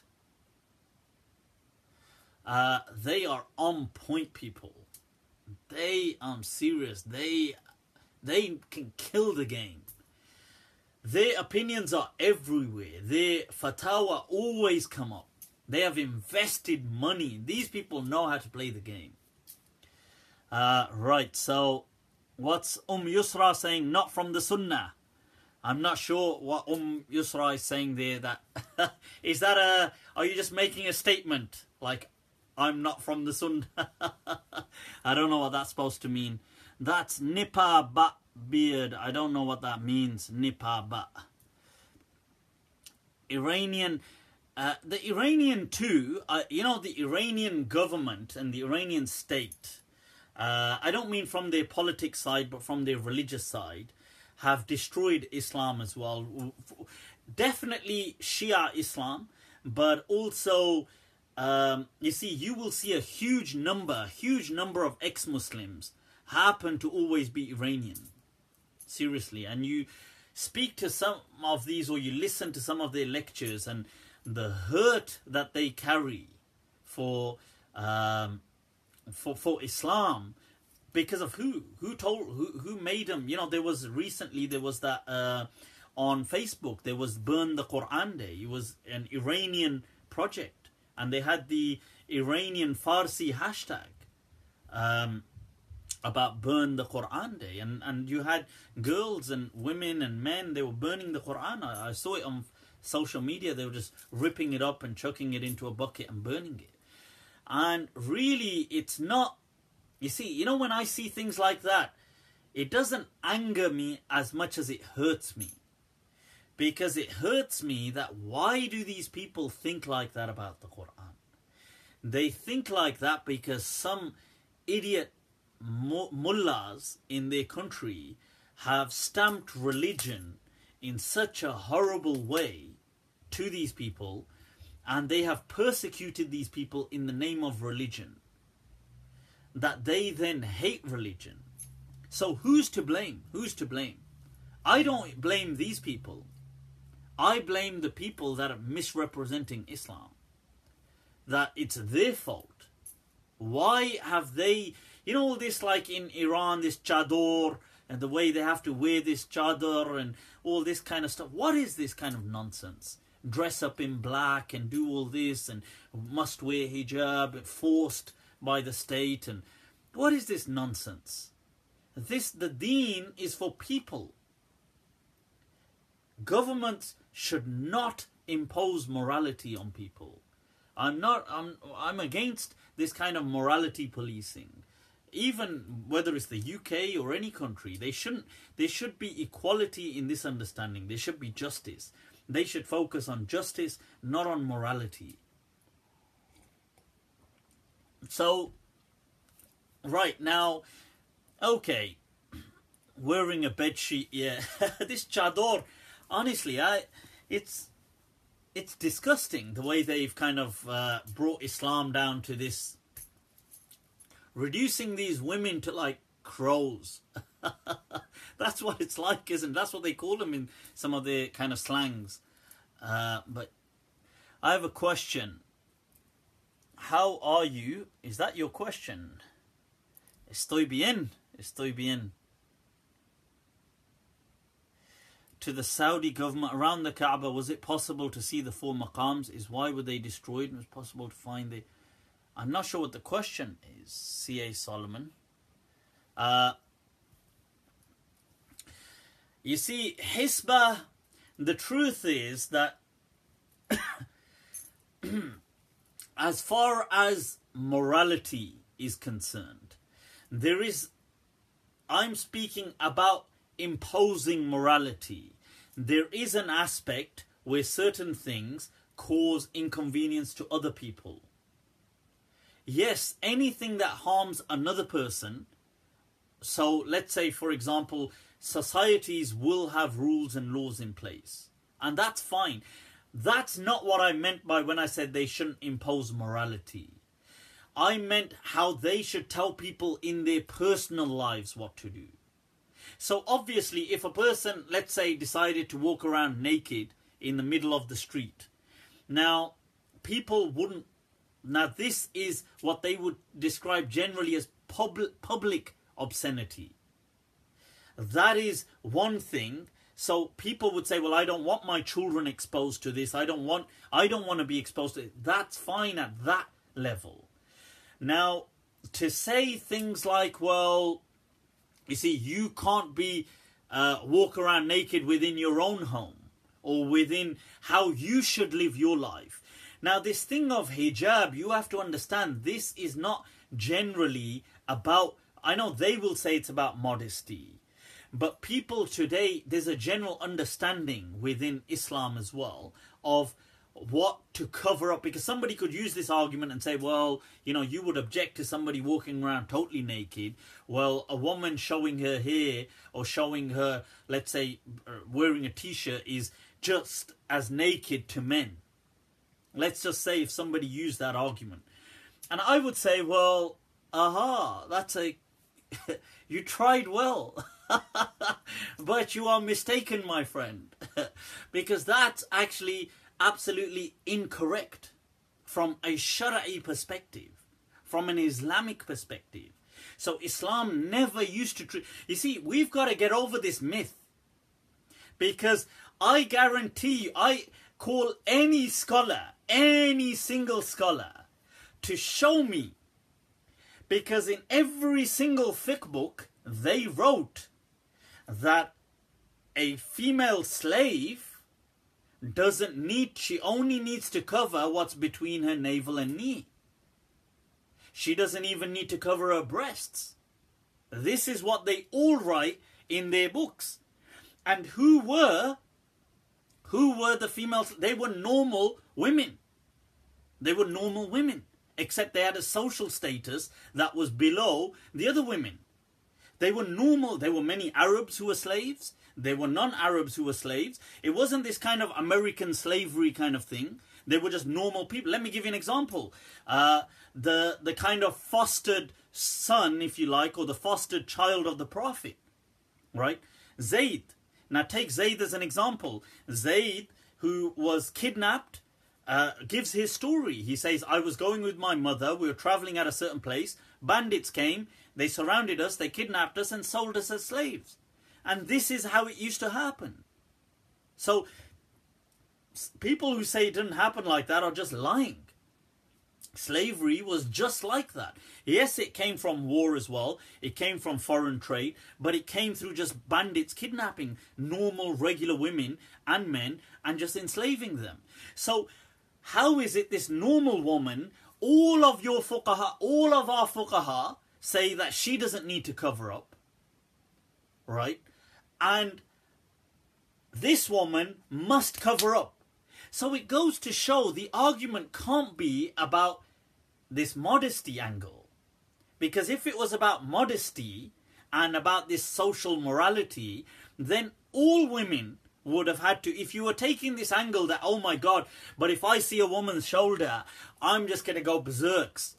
They are on point, people. I'm serious. They can kill the game. Their opinions are everywhere. Their fatwa always come up. They have invested money. These people know how to play the game. Right, so what's Yusra saying? Not from the sunnah. I'm not sure what Yusra is saying there. That is that are you just making a statement like, I'm not from the sunnah? I don't know what that's supposed to mean. That's nipa ba beard. I don't know what that means. Nipa ba. Iranian. The Iranian too. The Iranian government and the Iranian state. I don't mean from their politics side, but from their religious side, have destroyed Islam as well. Definitely Shia Islam, but also, you will see a huge number of ex-Muslims happen to always be Iranian. Seriously. And you speak to some of these, or you listen to some of their lectures, and the hurt that they carry for Islam, because of who made them. There was that on Facebook, there was Burn the Quran Day. It was an Iranian project, and they had the Iranian Farsi hashtag about Burn the Quran Day, and you had girls and women and men, they were burning the Quran. I saw it on social media. They were just ripping it up and chucking it into a bucket and burning it. And really, it's not, when I see things like that, it doesn't anger me as much as it hurts me. Because it hurts me that why do these people think like that about the Quran? They think like that because some idiot mullahs in their country have stamped religion in such a horrible way to these people, and they have persecuted these people in the name of religion, that they then hate religion. So who's to blame? I don't blame these people. I blame the people that are misrepresenting Islam. That it's their fault. Why have they, this like in Iran, this chador, and the way they have to wear this chador and all this kind of stuff. What is this kind of nonsense? dress up in black and do all this and must wear hijab, forced by the state. And what is this nonsense? The deen is for people. Governments should not impose morality on people. I'm against this kind of morality policing. Even whether it's the UK or any country, there should be equality in this understanding. There should be justice. They should focus on justice, not on morality. So, right now, okay, wearing a bedsheet, yeah. This chador, honestly, it's disgusting the way they've kind of brought Islam down to this, reducing these women to like crows. That's what it's like, isn't it? That's what they call them in some of their kind of slangs. But I have a question. How are you? Is that your question? Estoy bien. Estoy bien. To the Saudi government around the Kaaba, was it possible to see the 4 maqams? Why were they destroyed? And it was possible to find the... I'm not sure what the question is, C.A. Solomon. You see, Hisbah, the truth is that as far as morality is concerned, I'm speaking about imposing morality. There is an aspect where certain things cause inconvenience to other people. Yes, anything that harms another person. So let's say, for example, societies will have rules and laws in place. And that's fine. That's not what I meant by when I said they shouldn't impose morality. I meant how they should tell people in their personal lives what to do. So obviously, if a person, let's say, decided to walk around naked in the middle of the street, now people wouldn't. Now this is what they would describe generally as public obscenity. That is one thing. So people would say, well, I don't want my children exposed to this. I don't want to be exposed to it. That's fine at that level. Now, to say things like, well, you see, you can't be walk around naked within your own home or within how you should live your life. Now, this thing of hijab, you have to understand, this is not generally about, I know they will say it's about modesty, but people today, there's a general understanding within Islam as well of what to cover up, because somebody could use this argument and say, well, you know, you would object to somebody walking around totally naked. Well, a woman showing her hair or showing her, let's say, wearing a t-shirt is just as naked to men. Let's just say if somebody used that argument. And I would say, well, that's you tried well. But you are mistaken, my friend. Because that's actually absolutely incorrect from a Shara'i perspective, from an Islamic perspective. So Islam never used to... You see, we've got to get over this myth. Because I guarantee you, I call any scholar, any single scholar, to show me. Because in every single fiqh book, they wrote that a female slave she only needs to cover what's between her navel and knee. She doesn't even need to cover her breasts. This is what they all write in their books. And who were the females? They were normal women. They were normal women, except they had a social status that was below the other women. They were normal. There were many Arabs who were slaves. There were non-Arabs who were slaves. It wasn't this kind of American slavery kind of thing. They were just normal people. Let me give you an example. The kind of fostered son, if you like, or the fostered child of the Prophet, right? Zayd. Now take Zayd as an example. Zayd, who was kidnapped, gives his story. He says, I was going with my mother. We were traveling at a certain place. Bandits came. They surrounded us. They kidnapped us and sold us as slaves. And this is how it used to happen. So people who say it didn't happen like that are just lying. Slavery was just like that. Yes, it came from war as well. It came from foreign trade, but it came through just bandits kidnapping normal, regular women and men and just enslaving them. So how is it this normal woman, all of our fuqaha say that she doesn't need to cover up, right? And this woman must cover up. So it goes to show the argument can't be about this modesty angle. Because if it was about modesty and about this social morality, then all women would have had to, if you were taking this angle that, oh my God, but if I see a woman's shoulder, I'm just going to go berserks.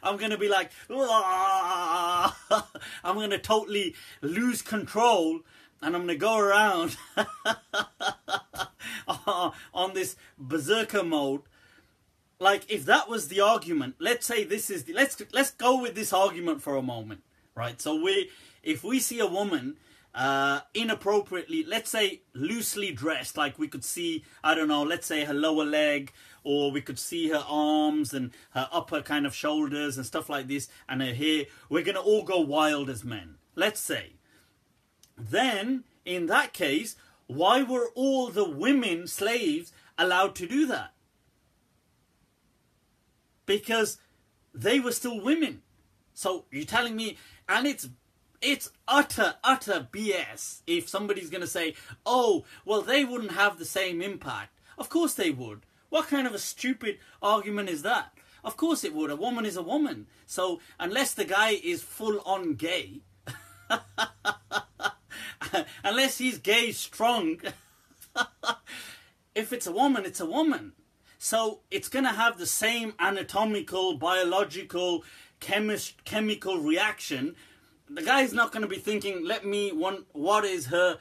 I'm going to be like, I'm going to totally lose control. And I'm going to go around on this berserker mode. Like, if that was the argument, let's say this is the, let's go with this argument for a moment, right? So if we see a woman inappropriately, let's say loosely dressed, like we could see, I don't know, let's say her lower leg, or we could see her arms and her upper kind of shoulders and stuff like this, and her hair, we're going to all go wild as men, let's say. Then, in that case, why were all the women slaves allowed to do that? Because they were still women. So, you're telling me, and it's utter BS if somebody's going to say, oh, well, they wouldn't have the same impact. Of course they would. What kind of a stupid argument is that? Of course it would. A woman is a woman. So, unless the guy is full-on gay... unless he's gay strong, if it's a woman, it's a woman. So it's going to have the same anatomical, biological, chemical reaction. The guy's not going to be thinking, what is her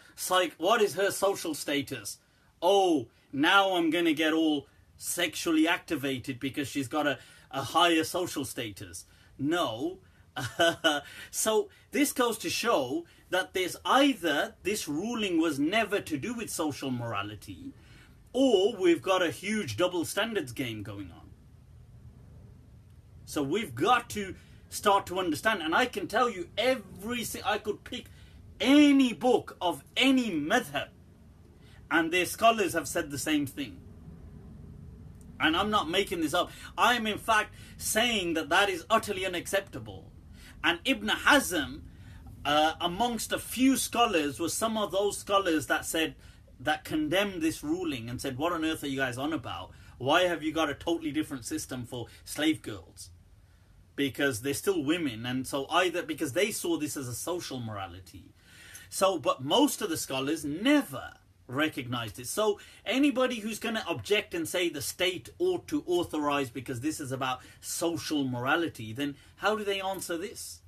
social status? Oh, now I'm going to get all sexually activated because she's got a higher social status. No. So this goes to show that there's either this ruling was never to do with social morality, or we've got a huge double standards game going on. So we've got to start to understand, and I can tell you I could pick any book of any madhab, and their scholars have said the same thing. And I'm not making this up. I am in fact saying that is utterly unacceptable. And Ibn Hazm, amongst a few scholars, was some of those scholars that condemned this ruling and said, what on earth are you guys on about? Why have you got a totally different system for slave girls? Because they're still women, and so either because they saw this as a social morality. So, but most of the scholars never recognized it. So anybody who's going to object and say the state ought to authorize because this is about social morality, then how do they answer this?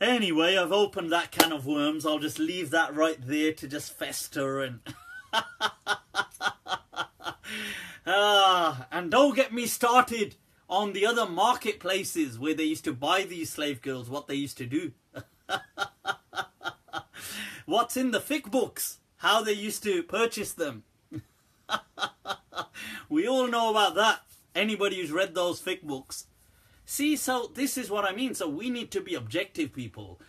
Anyway, I've opened that can of worms. I'll just leave that right there to just fester and and don't get me started on the other marketplaces where they used to buy these slave girls, what they used to do. What's in the fiqh books? How they used to purchase them. We all know about that. Anybody who's read those fiqh books. See, so this is what I mean. So we need to be objective people.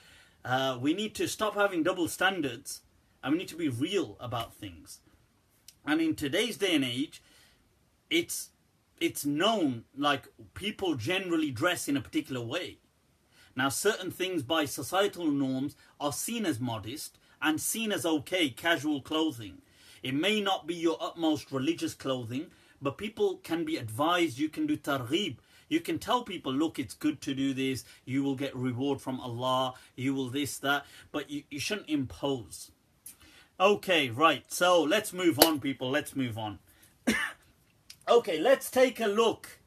We need to stop having double standards. And we need to be real about things. And in today's day and age, it's known, like, people generally dress in a particular way. Now, certain things by societal norms are seen as modest and seen as okay, casual clothing. It may not be your utmost religious clothing, but people can be advised. You can do targhib. You can tell people, look, it's good to do this. You will get reward from Allah. You will this, that. But you shouldn't impose. Okay, right. So let's move on, people. Let's move on. Okay, let's take a look.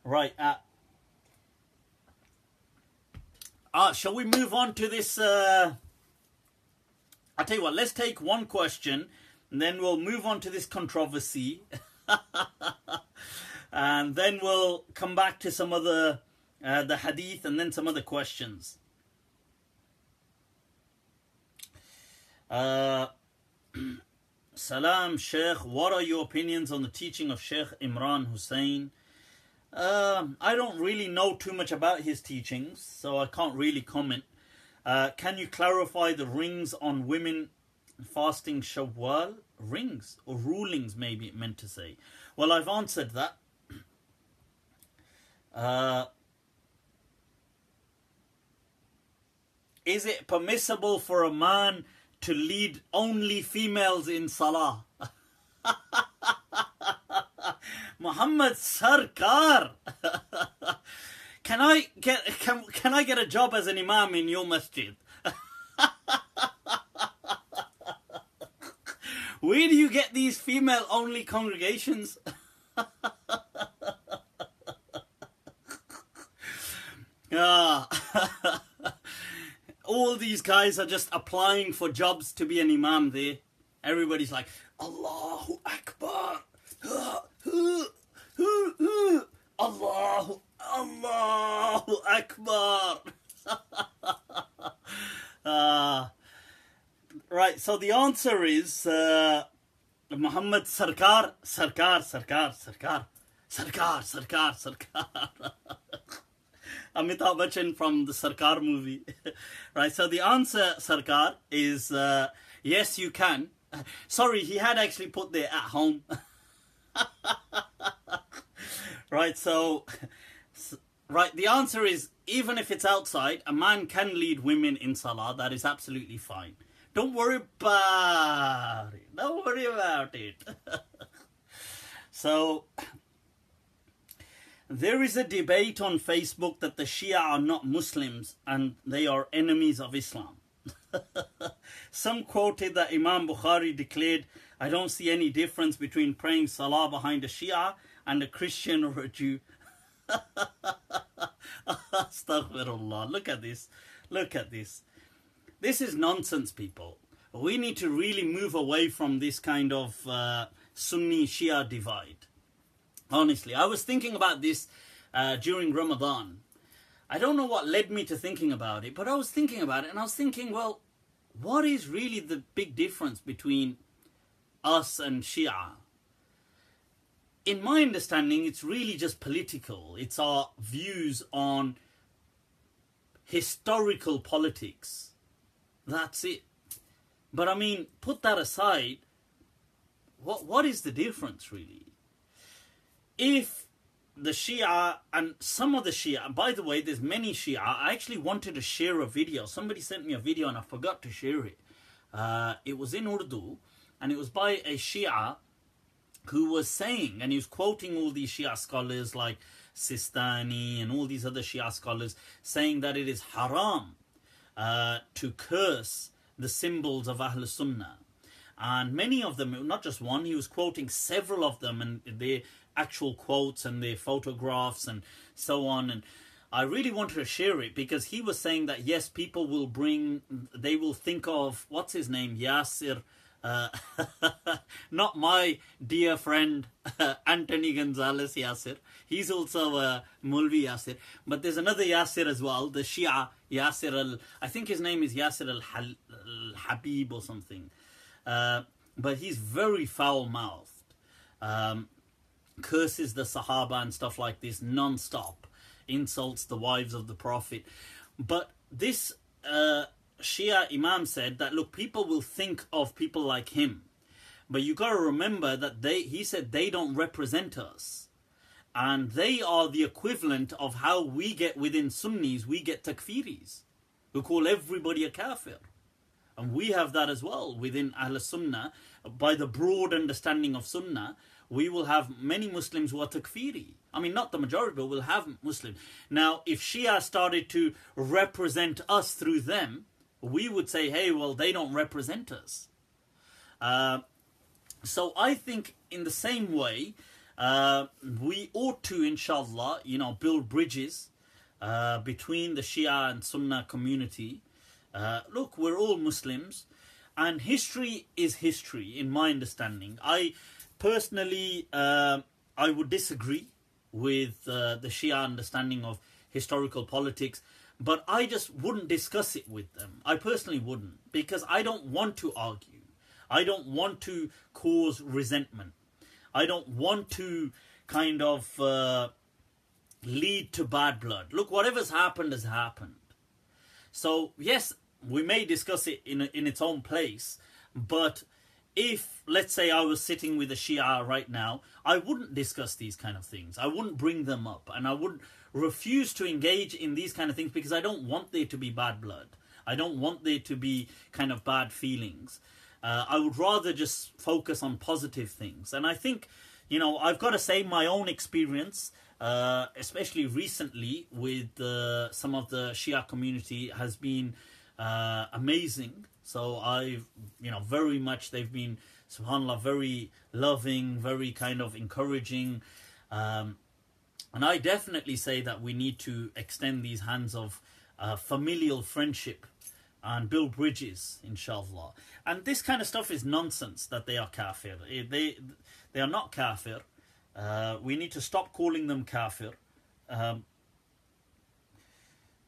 Right. Shall we move on to this... I'll tell you what, let's take one question, and then we'll move on to this controversy. And then we'll come back to some other, the hadith, and then some other questions. Salam Sheikh, what are your opinions on the teaching of Sheikh Imran Hossain? I don't really know too much about his teachings, so I can't really comment. Can you clarify the rings on women fasting Shawwal? Rings or rulings, maybe it meant to say. Well, I've answered that. Is it permissible for a man to lead only females in salah? Muhammad Sarkar, can I get a job as an imam in your masjid? Where do you get these female only congregations? All these guys are just applying for jobs to be an imam there. Everybody's like, Allahu Akbar. Allahu Akbar. Right, so the answer is Muhammad Sarkar. Amitabh Bachchan from the Sarkar movie. Right, so the answer, Sarkar, is yes, you can. Sorry, he had actually put there at home. Right, so, right, the answer is, even if it's outside, a man can lead women in salah. That is absolutely fine. Don't worry about it. Don't worry about it. So, there is a debate on Facebook that the Shia are not Muslims and they are enemies of Islam. Some quoted that Imam Bukhari declared, I don't see any difference between praying salah behind a Shia and a Christian or a Jew. Astaghfirullah. Look at this. Look at this. This is nonsense, people. We need to really move away from this kind of Sunni Shia divide. Honestly, I was thinking about this during Ramadan. I don't know what led me to thinking about it, but I was thinking about it and I was thinking, well, what is really the big difference between us and Shia? In my understanding, it's really just political. It's our views on historical politics. That's it. But I mean, put that aside, what is the difference really? If the Shia and some of the Shia, by the way, there's many Shia. I actually wanted to share a video. Somebody sent me a video and I forgot to share it. It was in Urdu and it was by a Shia who was saying, and he was quoting all these Shia scholars like Sistani and all these other Shia scholars, saying that it is haram to curse the symbols of Ahl Sunnah. And many of them, not just one, he was quoting several of them and their actual quotes and their photographs and so on. And I really wanted to share it because he was saying that yes, people will they will think of, what's his name, Yasir, not my dear friend Anthony Gonzalez Yasir. He's also a Mulvi Yasir. But there's another Yasir as well, the Shia Yasir I think his name is Yasir al-Habib or something. But he's very foul-mouthed. Curses the Sahaba and stuff like this non-stop. Insults the wives of the Prophet. But this Shia Imam said that, look, people will think of people like him. But you got to remember that he said they don't represent us. And they are the equivalent of how we get within Sunnis, we get takfiris, who call everybody a kafir. And we have that as well within Ahl Sunnah. By the broad understanding of Sunnah, we will have many Muslims who are takfiri. I mean, not the majority, but we'll have Muslims. Now, if Shia started to represent us through them, we would say, hey, well, they don't represent us. So I think in the same way, we ought to, inshallah, build bridges between the Shia and Sunnah community. Look, we're all Muslims, and history is history, in my understanding. I personally, I would disagree with the Shia understanding of historical politics, but I just wouldn't discuss it with them. I personally wouldn't, because I don't want to argue. I don't want to cause resentment. I don't want to kind of lead to bad blood. Look, whatever's happened has happened. So, yes, we may discuss it in its own place, but if, let's say, I was sitting with a Shia right now, I wouldn't discuss these kind of things. I wouldn't bring them up, and I would refuse to engage in these kind of things because I don't want there to be bad blood. I don't want there to be kind of bad feelings. I would rather just focus on positive things. And I think, you know, I've got to say my own experience, especially recently with some of the Shia community, has been amazing. So I've, you know, very much, they've been, subhanAllah, very loving, very kind of encouraging. And I definitely say that we need to extend these hands of familial friendship and build bridges, inshallah. And this kind of stuff is nonsense that they are kafir. They are not kafir. We need to stop calling them kafir.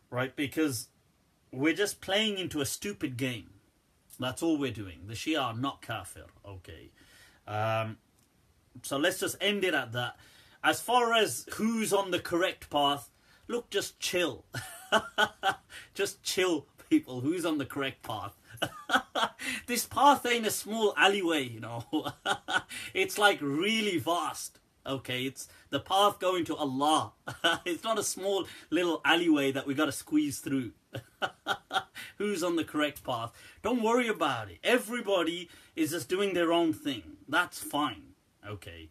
Right? Because we're just playing into a stupid game. That's all we're doing. The Shia are not kafir. Okay. So let's just end it at that. As far as who's on the correct path, look, just chill. Just chill, people. Who's on the correct path? This path ain't a small alleyway, you know. It's like really vast. Okay, it's the path going to Allah. It's not a small little alleyway that we got to squeeze through. Who's on the correct path? Don't worry about it. Everybody is just doing their own thing. That's fine. Okay.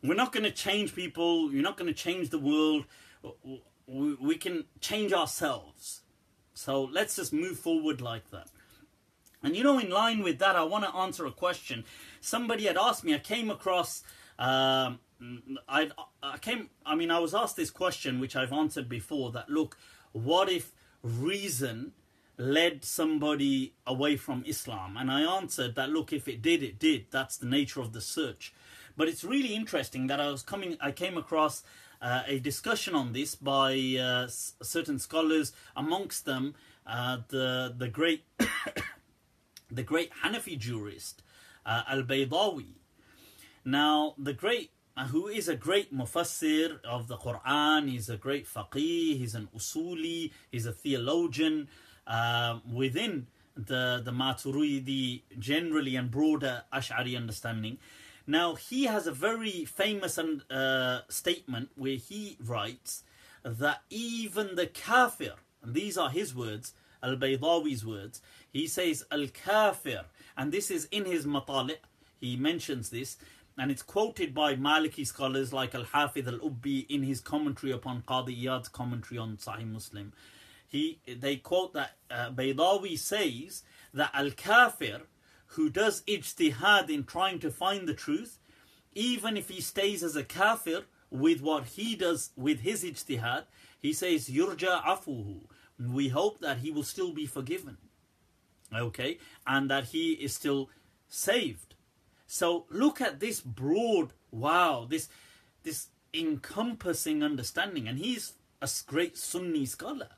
We're not going to change people. You're not going to change the world. We can change ourselves. So let's just move forward like that. And you know, in line with that, I want to answer a question. Somebody had asked me, I came across, I was asked this question, which I've answered before, that look, what if reason led somebody away from Islam? And I answered that, look, if it did, it did. That's the nature of the search. But it's really interesting that I came across a discussion on this by certain scholars, amongst them the great the great Hanafi jurist al-Baydawi. Now, the great who is a great mufassir of the Quran, he's a great faqih, he's an usuli, he's a theologian within the Maturidi generally and broader Ash'ari understanding. Now, he has a very famous statement where he writes that even the kafir, and these are his words, al-Baydawi's words, he says al-kafir, and this is in his matali', he mentions this, and it's quoted by Maliki scholars like al-Hafidh al-Ubbi in his commentary upon Qadi Iyad's commentary on Sahih Muslim. They quote that Baydawi says that al-kafir, who does ijtihad in trying to find the truth, even if he stays as a kafir with what he does with his ijtihad, he says, yurja afuhu. We hope that he will still be forgiven. Okay? And that he is still saved. So look at this broad, wow, this encompassing understanding. And he's a great Sunni scholar.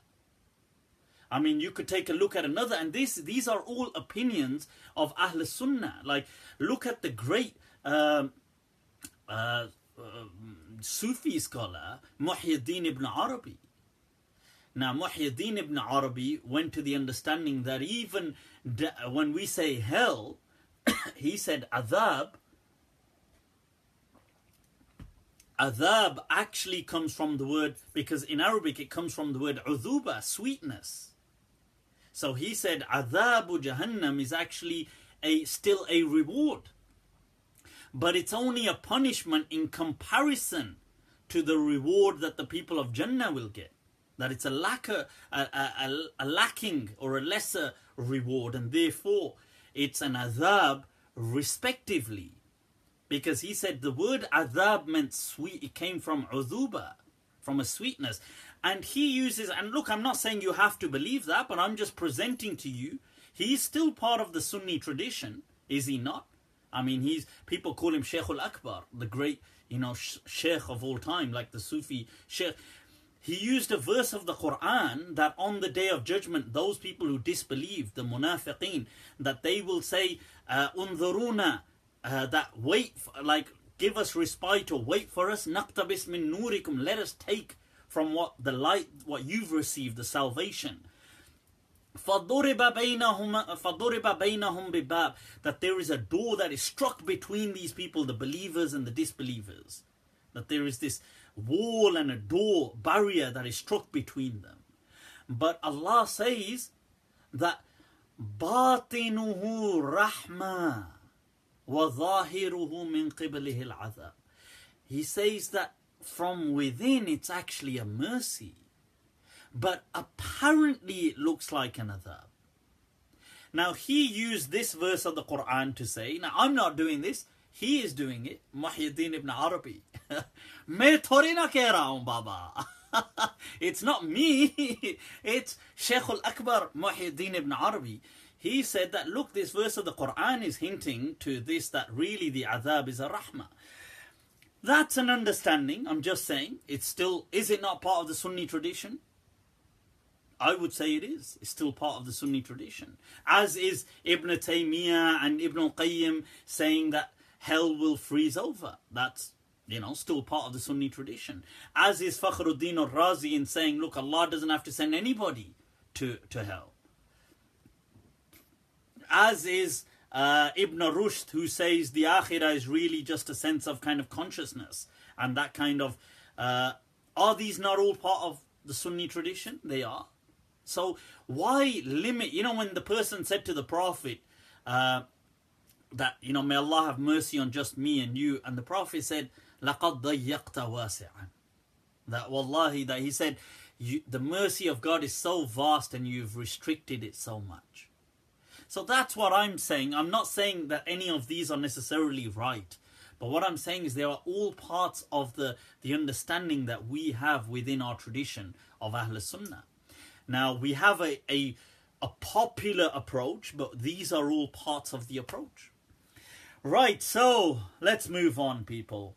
I mean, you could take a look at another, and these are all opinions of Ahl Sunnah. Like, look at the great Sufi scholar, Muhyiddin ibn Arabi. Now, Muhyiddin ibn Arabi went to the understanding that even when we say hell, he said adhab actually comes from the word, because in Arabic it comes from the word udhuba, sweetness. So he said adhabu jahannam is actually still a reward. But it's only a punishment in comparison to the reward that the people of Jannah will get. That it's a lacking or a lesser reward, and therefore it's an adhab respectively. Because he said the word adhab meant sweet, it came from udhuba, from a sweetness. And he uses, and look, I'm not saying you have to believe that, but I'm just presenting to you, he's still part of the Sunni tradition, is he not? I mean, people call him Shaykh al-Akbar, the great, Shaykh of all time, like the Sufi Shaykh. he used a verse of the Quran that on the day of judgment, those people who disbelieve, the munafiqeen, that they will say, unzuruna, that wait, like give us respite or wait for us, naqtabis min nurikum, let us take from what the light, what you've received, the salvation. فَضُرِبَ بَيْنَهُمْ بِبَابٍ, that there is a door that is struck between these people, the believers and the disbelievers. That there is this wall and a door, barrier that is struck between them. But Allah says that بَاطِنُهُ رَحْمَةٌ وَظَاهِرُهُ مِنْ قِبْلِهِ الْعَذَابِ. He says that from within it's actually a mercy, but apparently it looks like an adhab. Now he used this verse of the Quran to say, now I'm not doing this, he is doing it, Muhyiddin ibn Arabi. Main thori na keh raha hoon baba. It's not me, it's Shaykh al-Akbar Muhyiddin ibn Arabi. He said that, look, this verse of the Quran is hinting to this, that really the adhab is a rahmah. That's an understanding, I'm just saying. It's still, is it not part of the Sunni tradition? I would say it is. It's still part of the Sunni tradition. As is Ibn Taymiyyah and Ibn al-Qayyim saying that hell will freeze over. That's, still part of the Sunni tradition. As is Fakhruddin al-Razi in saying, look, Allah doesn't have to send anybody to hell. As is Ibn Rushd, who says the Akhirah is really just a sense of kind of consciousness. And that kind of... are these not all part of the Sunni tradition? They are. So why limit? When the person said to the Prophet that, may Allah have mercy on just me and you. And the Prophet said, لَقَدْ ضَيَّقْتَ وَاسِعًا. That wallahi, that he said, the mercy of God is so vast and you've restricted it so much. So that's what I'm saying. I'm not saying that any of these are necessarily right. But what I'm saying is they are all parts of the understanding that we have within our tradition of Ahl Sunnah. Now, we have a popular approach, but these are all parts of the approach. Right, so let's move on, people.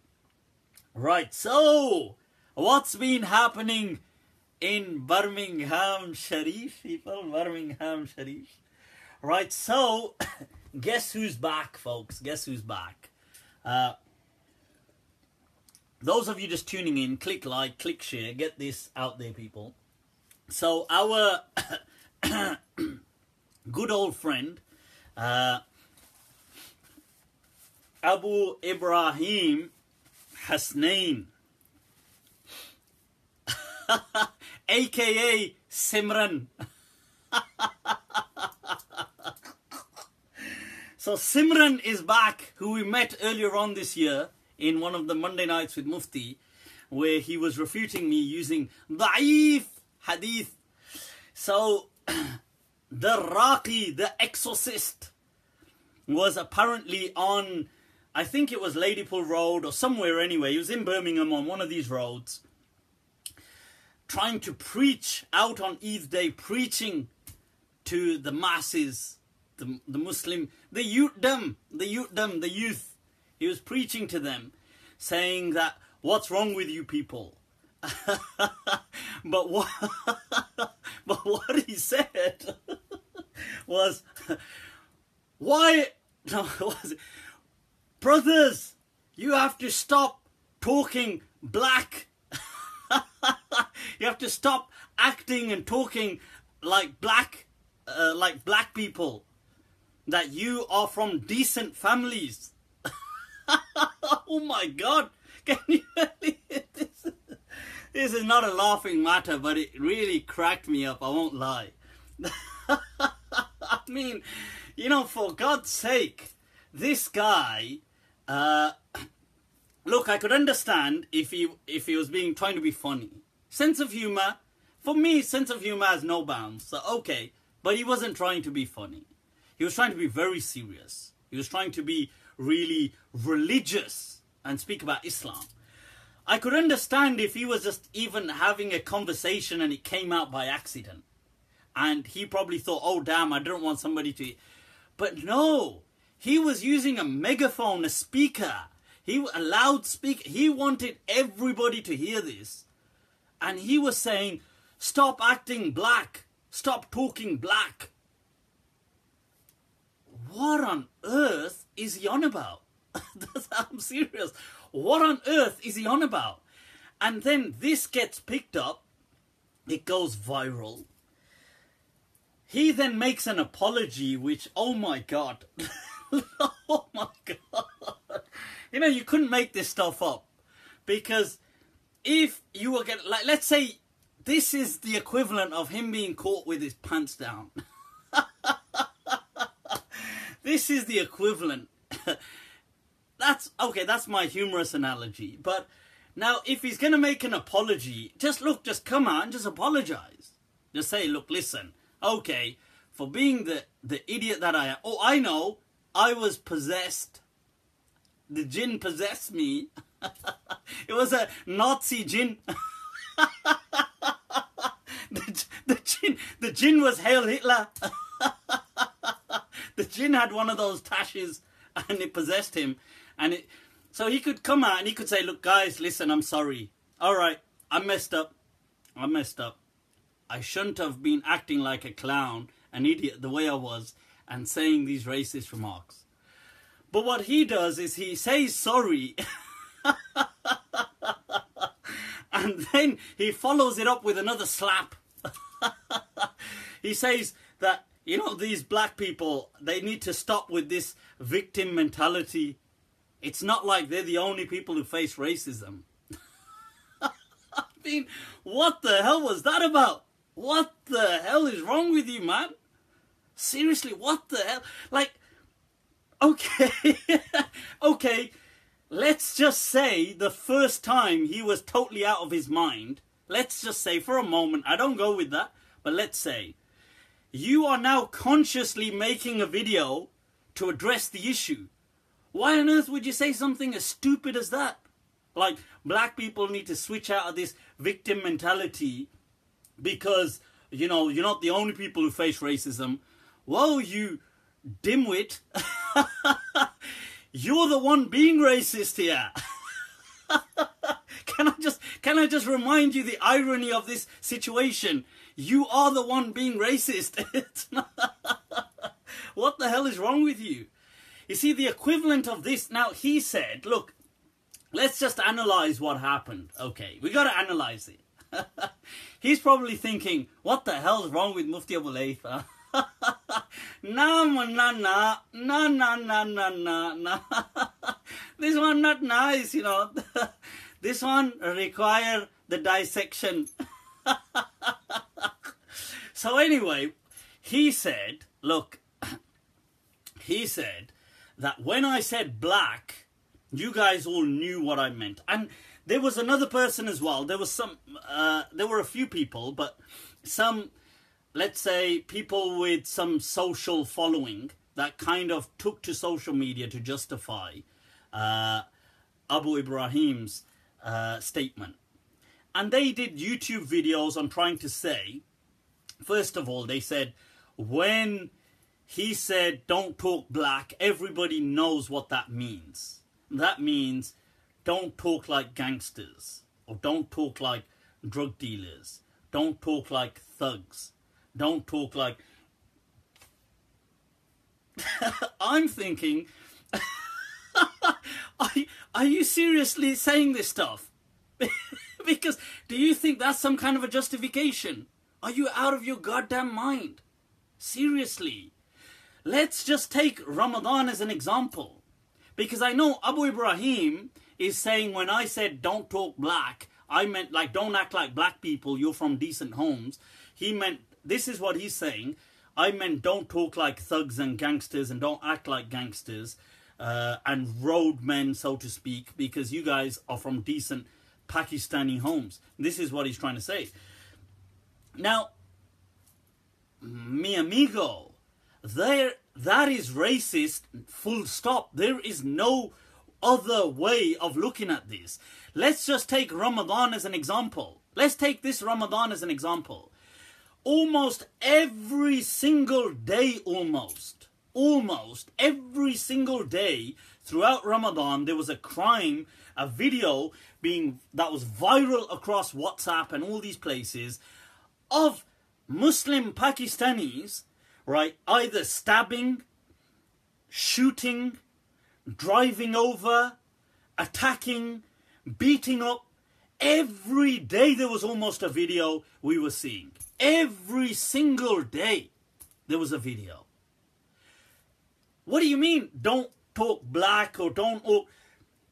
Right, so what's been happening in Birmingham Sharif, people? Birmingham Sharif. Right, so guess who's back, folks? Guess who's back? Those of you just tuning in, click like, click share, get this out there, people. So our good old friend Abu Ibrahim Hossain, aka Simran. So Simran is back, who we met earlier on this year in one of the Monday nights with Mufti, where he was refuting me using da'if hadith. So the Raqi, the Exorcist, was apparently on, I think it was Ladypool Road or somewhere anyway. He was in Birmingham on one of these roads, trying to preach out on Eid Day, preaching to the masses, the Muslim, the youth. He was preaching to them, saying that, what's wrong with you people? But what he said was, brothers, you have to stop talking black. You have to stop acting and talking like black people. That you are from decent families. Oh my God! Can you believe this? This is not a laughing matter, but it really cracked me up, I won't lie. I mean, for God's sake, this guy, look, I could understand if he was trying to be funny. Sense of humor, for me, sense of humor has no bounds, so okay, but he wasn't trying to be funny. He was trying to be very serious. He was trying to be really religious and speak about Islam. I could understand if he was just even having a conversation and it came out by accident. And he probably thought, oh damn, I don't want somebody to... But no, he was using a megaphone, a speaker. A loudspeaker. He wanted everybody to hear this. And he was saying, stop acting black. Stop talking black. What on earth is he on about? I'm serious. What on earth is he on about? And then this gets picked up. It goes viral. He then makes an apology, which, oh my God. Oh my God. You know, you couldn't make this stuff up. Because if you were getting, like, let's say this is the equivalent of him being caught with his pants down. This is the equivalent. That's, okay, that's my humorous analogy. But now, if he's going to make an apology, just come out and just apologize. Just say, look, listen, okay, for being the idiot that I am. Oh, I know, I was possessed. The jinn possessed me. It was a Nazi jinn. The jinn was Hail Hitler. The jinn had one of those tashes and it possessed him. So he could come out and he could say, look guys, listen, I'm sorry. Alright, I messed up. I shouldn't have been acting like a clown, an idiot, the way I was, and saying these racist remarks. But what he does is he says sorry. And then he follows it up with another slap. He says that, you know, these black people, they need to stop with this victim mentality. It's not like they're the only people who face racism. I mean, what the hell was that about? What the hell is wrong with you, man? Seriously, what the hell? Like, okay, okay, let's just say the first time he was totally out of his mind. Let's just say for a moment, I don't go with that, but let's say you are now consciously making a video to address the issue. Why on earth would you say something as stupid as that? Like, black people need to switch out of this victim mentality because, you know, you're not the only people who face racism. Whoa, you dimwit. You're the one being racist here. Can I just remind you the irony of this situation? You are the one being racist. It's not. What the hell is wrong with you? You see, the equivalent of this, now he said, look, let's just analyze what happened. Okay, we got to analyze it. He's probably thinking, what the hell is wrong with Mufti Abu Layth? Nah. This one not nice, you know. This one require the dissection. So anyway, he said, look, he said that when I said black, you guys all knew what I meant. And there was another person as well. There was some, there were a few people, but some, let's say, people with some social following that kind of took to social media to justify Abu Ibrahim's statement. And they did YouTube videos on trying to say, first of all, they said, when he said, don't talk black, everybody knows what that means. That means, don't talk like gangsters, or don't talk like drug dealers, don't talk like thugs, don't talk like... I'm thinking, are you seriously saying this stuff? Because do you think that's some kind of a justification? Are you out of your goddamn mind? Seriously. Let's just take Ramadan as an example. Because I know Abu Ibrahim is saying when I said don't talk black, I meant like don't act like black people, you're from decent homes. He meant, this is what he's saying, I meant don't talk like thugs and gangsters and don't act like gangsters and roadmen, so to speak, because you guys are from decent Pakistani homes. This is what he's trying to say. Now, mi amigo, that is racist, full stop. There is no other way of looking at this. Let's just take Ramadan as an example. Let's take this Ramadan as an example. Almost every single day, almost every single day throughout Ramadan, there was a crime a video that was viral across WhatsApp and all these places of Muslim Pakistanis, right, either stabbing, shooting, driving over, attacking, beating up. Every day there was almost a video we were seeing. Every single day there was a video. What do you mean, don't talk black or don't... Or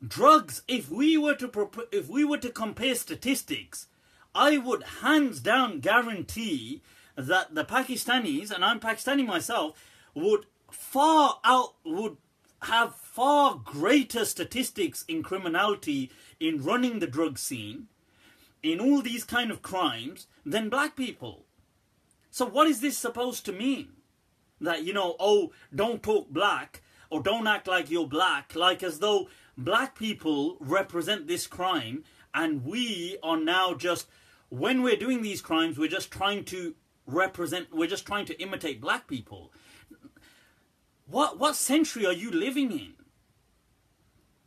drugs, if we were to compare statistics, I would hands down guarantee that the Pakistanis, and I'm Pakistani myself, would have far greater statistics in criminality, in running the drug scene, in all these kind of crimes, than black people. So what is this supposed to mean? That, you know, oh, don't talk black, or don't act like you're black, like as though black people represent this crime, and we are now just, when we're doing these crimes, we're just trying to imitate black people. What century are you living in?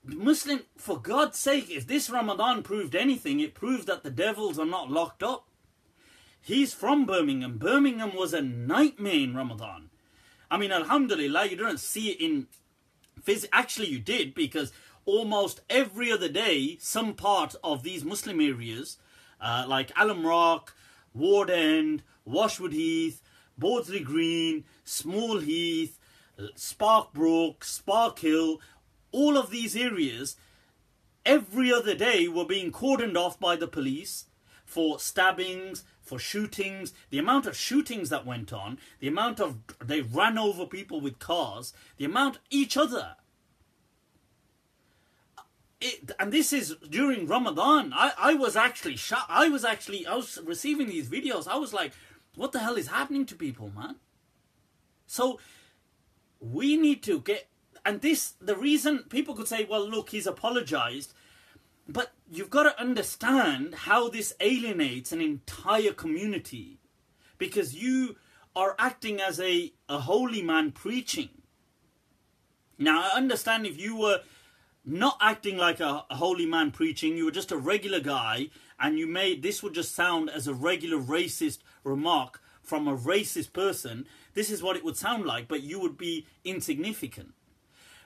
Muslim, for God's sake, if this Ramadan proved anything, it proved that the devils are not locked up. He's from Birmingham. Birmingham was a nightmare in Ramadan. I mean, alhamdulillah, you don't see it in actually you did, because almost every other day, some part of these Muslim areas, like Alum Rock, Ward End, Washwood Heath, Bawdsley Green, Small Heath, Sparkbrook, Spark Hill, all of these areas, every other day were being cordoned off by the police for stabbings, for shootings. The amount of shootings that went on, the amount of, they ran over people with cars, the amount, each other. And this is during Ramadan. I was actually shocked. I was receiving these videos. I was like, what the hell is happening to people, man? So we need to get, and this, the reason people could say, well, look, he's apologized. But you've got to understand how this alienates an entire community, because you are acting as a holy man preaching. Now, I understand if you were not acting like a holy man preaching, you were just a regular guy, and you made, this would just sound as a regular racist remark from a racist person, this is what it would sound like, but you would be insignificant.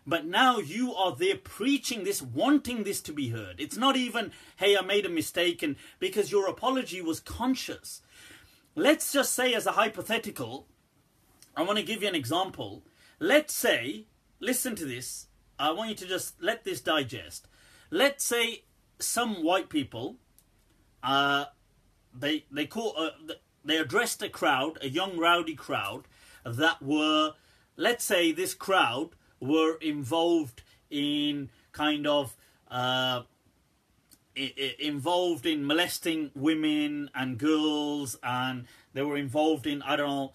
But now you are there preaching this, wanting this to be heard. It's not even, hey, I made a mistake, and because your apology was conscious. Let's just say, as a hypothetical, I want to give you an example. Let's say, listen to this, I want you to just let this digest. Let's say some white people, they addressed a crowd, a young rowdy crowd, that were, let's say this crowd were involved in kind of, involved in molesting women and girls, and they were involved in, I don't know,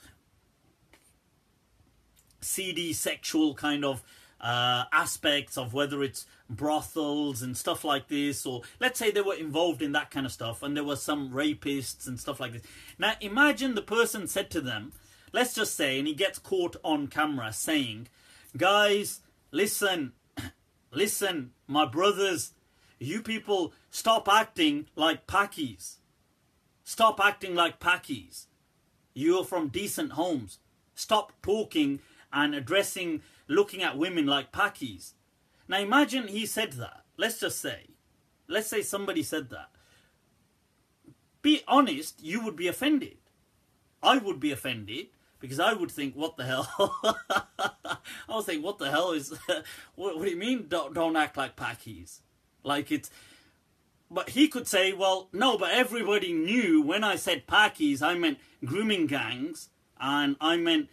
seedy sexual kind of aspects of, whether it's brothels and stuff like this, or let's say they were involved in that kind of stuff, and there were some rapists and stuff like this. Now imagine the person said to them, let's just say, and he gets caught on camera saying, guys, listen, my brothers, you people, stop acting like Pakis. Stop acting like Pakis. You're from decent homes. Stop talking and addressing, looking at women like Pakis. Now imagine he said that. Let's say somebody said that. Be honest, you would be offended. I would be offended, because I would think, what the hell? I would think, what the hell is, what do you mean don't act like Pakis? Like it's, but he could say, well, no, but everybody knew when I said Pakis, I meant grooming gangs, and I meant,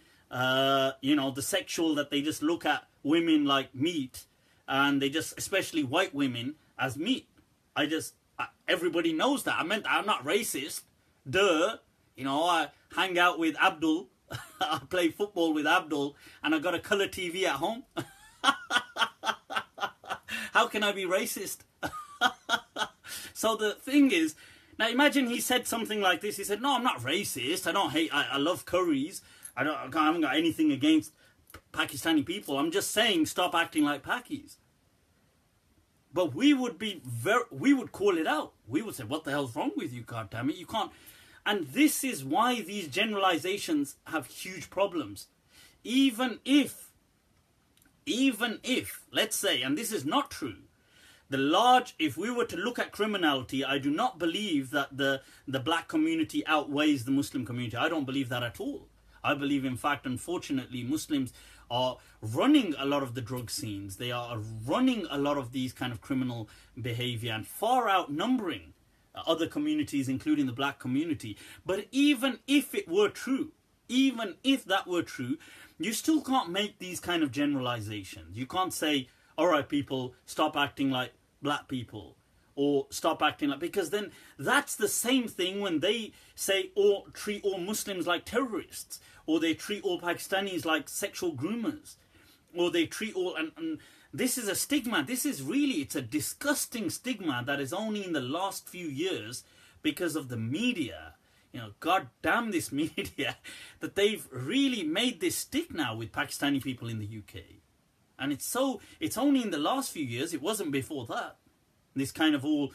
you know, the sexual, that they just look at women like meat, and they just, especially white women, as meat. Everybody knows that. I'm not racist. Duh. You know, I hang out with Abdul. I play football with Abdul, and I got a colour TV at home. How can I be racist? So the thing is, now imagine he said something like this. He said, no, I'm not racist. I don't hate, I love curries. I haven't got anything against Pakistani people. I'm just saying, stop acting like Pakis. But we would we would call it out. We would say, what the hell's wrong with you, goddammit? You can't. And this is why these generalizations have huge problems. Even if, let's say, and this is not true, if we were to look at criminality, I do not believe that the black community outweighs the Muslim community. I don't believe that at all. I believe, in fact, unfortunately, Muslims are running a lot of the drug scenes. They are running a lot of these kind of criminal behavior and far outnumbering other communities, including the black community. But even if it were true, even if that were true, you still can't make these kind of generalizations. You can't say, all right, people, stop acting like black people, or stop acting like, because then that's the same thing when they say, or treat all Muslims like terrorists, or they treat all Pakistanis like sexual groomers, or they treat all, and this is a stigma. This is really, it's a disgusting stigma that is only in the last few years because of the media. You know, god damn this media, that they've really made this stick now with Pakistani people in the UK. And it's only in the last few years, it wasn't before that. This kind of all,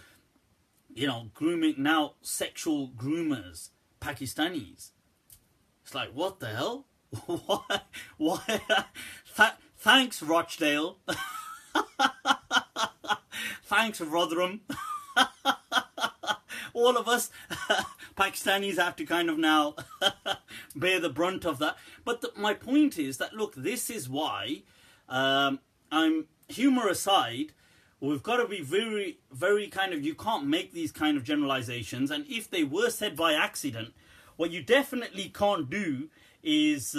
you know, grooming, now sexual groomers, Pakistanis. It's like, what the hell? Why? Thanks, Rochdale. Thanks, Rotherham. All of us Pakistanis have to kind of now bear the brunt of that. But my point is that, look, this is why, humor aside, we've got to be very, very kind of, you can't make these kind of generalizations. And if they were said by accident, what you definitely can't do is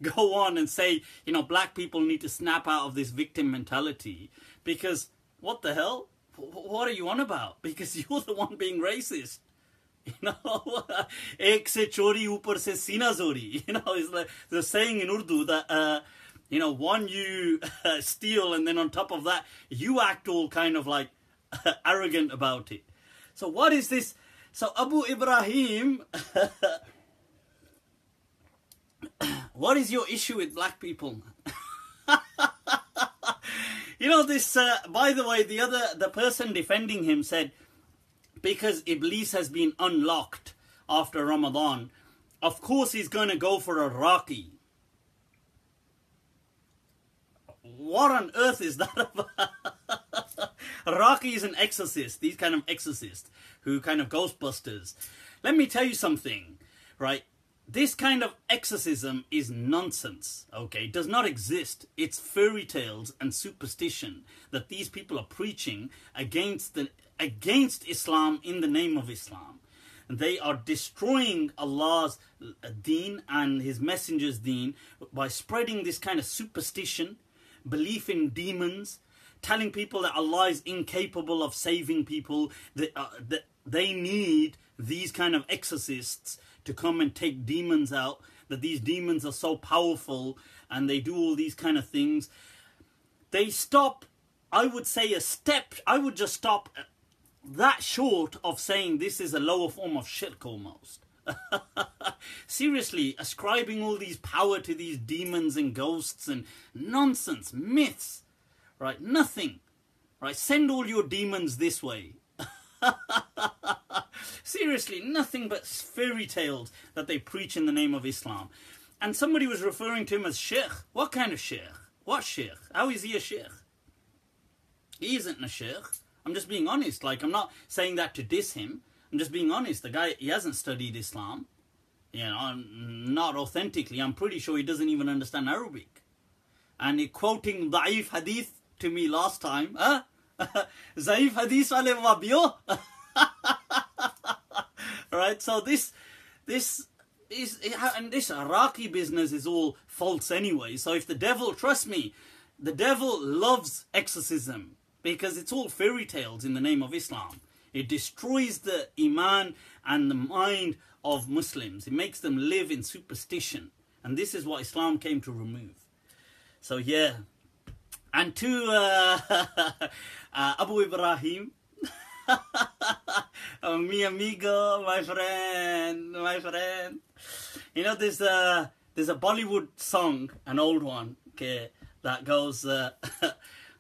go on and say, you know, black people need to snap out of this victim mentality. Because, what the hell? What are you on about? Because you're the one being racist. You know, ek se chori upar se sina zori. You know, it's like the saying in Urdu that, you know, one you steal, and then on top of that, you act all kind of like arrogant about it. So what is this? So Abu Ibrahim, what is your issue with black people? You know, this, by the way, the person defending him said, because Iblis has been unlocked after Ramadan, of course he's going to go for a Raqi. What on earth is that about? Raqi is an exorcist, these kind of exorcists who kind of ghostbusters. Let me tell you something, right? This kind of exorcism is nonsense, okay? It does not exist. It's fairy tales and superstition that these people are preaching against Islam in the name of Islam. They are destroying Allah's deen and His Messenger's deen by spreading this kind of superstition, belief in demons, telling people that Allah is incapable of saving people, that they need these kind of exorcists to come and take demons out, that these demons are so powerful and they do all these kind of things. They stop, I would say I would just stop that short of saying this is a lower form of shirk almost. Seriously, ascribing all these power to these demons and ghosts and nonsense, myths, right? Nothing, right? Send all your demons this way. Seriously, nothing but fairy tales that they preach in the name of Islam. And somebody was referring to him as sheikh. What kind of sheikh? What sheikh? How is he a sheikh? He isn't a sheikh. I'm just being honest. Like, I'm not saying that to diss him. I'm just being honest. The guy, he hasn't studied Islam. You know, not authentically. I'm pretty sure he doesn't even understand Arabic. And he quoting da'if hadith to me last time. Huh? Zaif hadith wale wabio. Right, so this is, and this Iraqi business is all false anyway. So if the devil, trust me, the devil loves exorcism because it's all fairy tales in the name of Islam. It destroys the iman and the mind of Muslims. It makes them live in superstition. And this is what Islam came to remove. So yeah. And to Abu Ibrahim, mi amigo, my friend. You know, there's a Bollywood song, an old one, okay, that goes,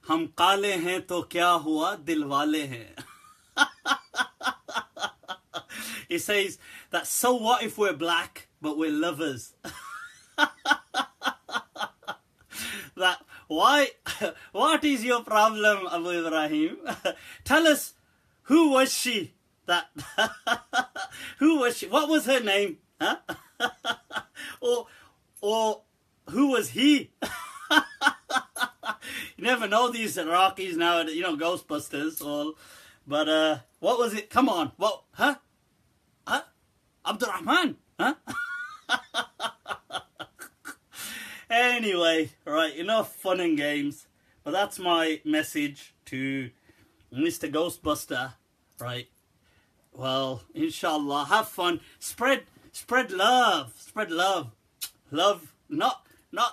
हम काले हैं तो क्या हुआ दिल वाले हैं. He says that so what if we're black but we're lovers? That why? What is your problem, Abu Ibrahim? Tell us, who was she? That who was she? What was her name? Huh? or who was he? You never know these Iraqis now, you know, Ghostbusters. All, but what was it? Come on, what? Huh? Huh? Abdurrahman? Huh? Anyway, right, enough fun and games. But that's my message to Mr. Ghostbuster, right? Well, inshallah, have fun. Spread love. Spread love. Love, not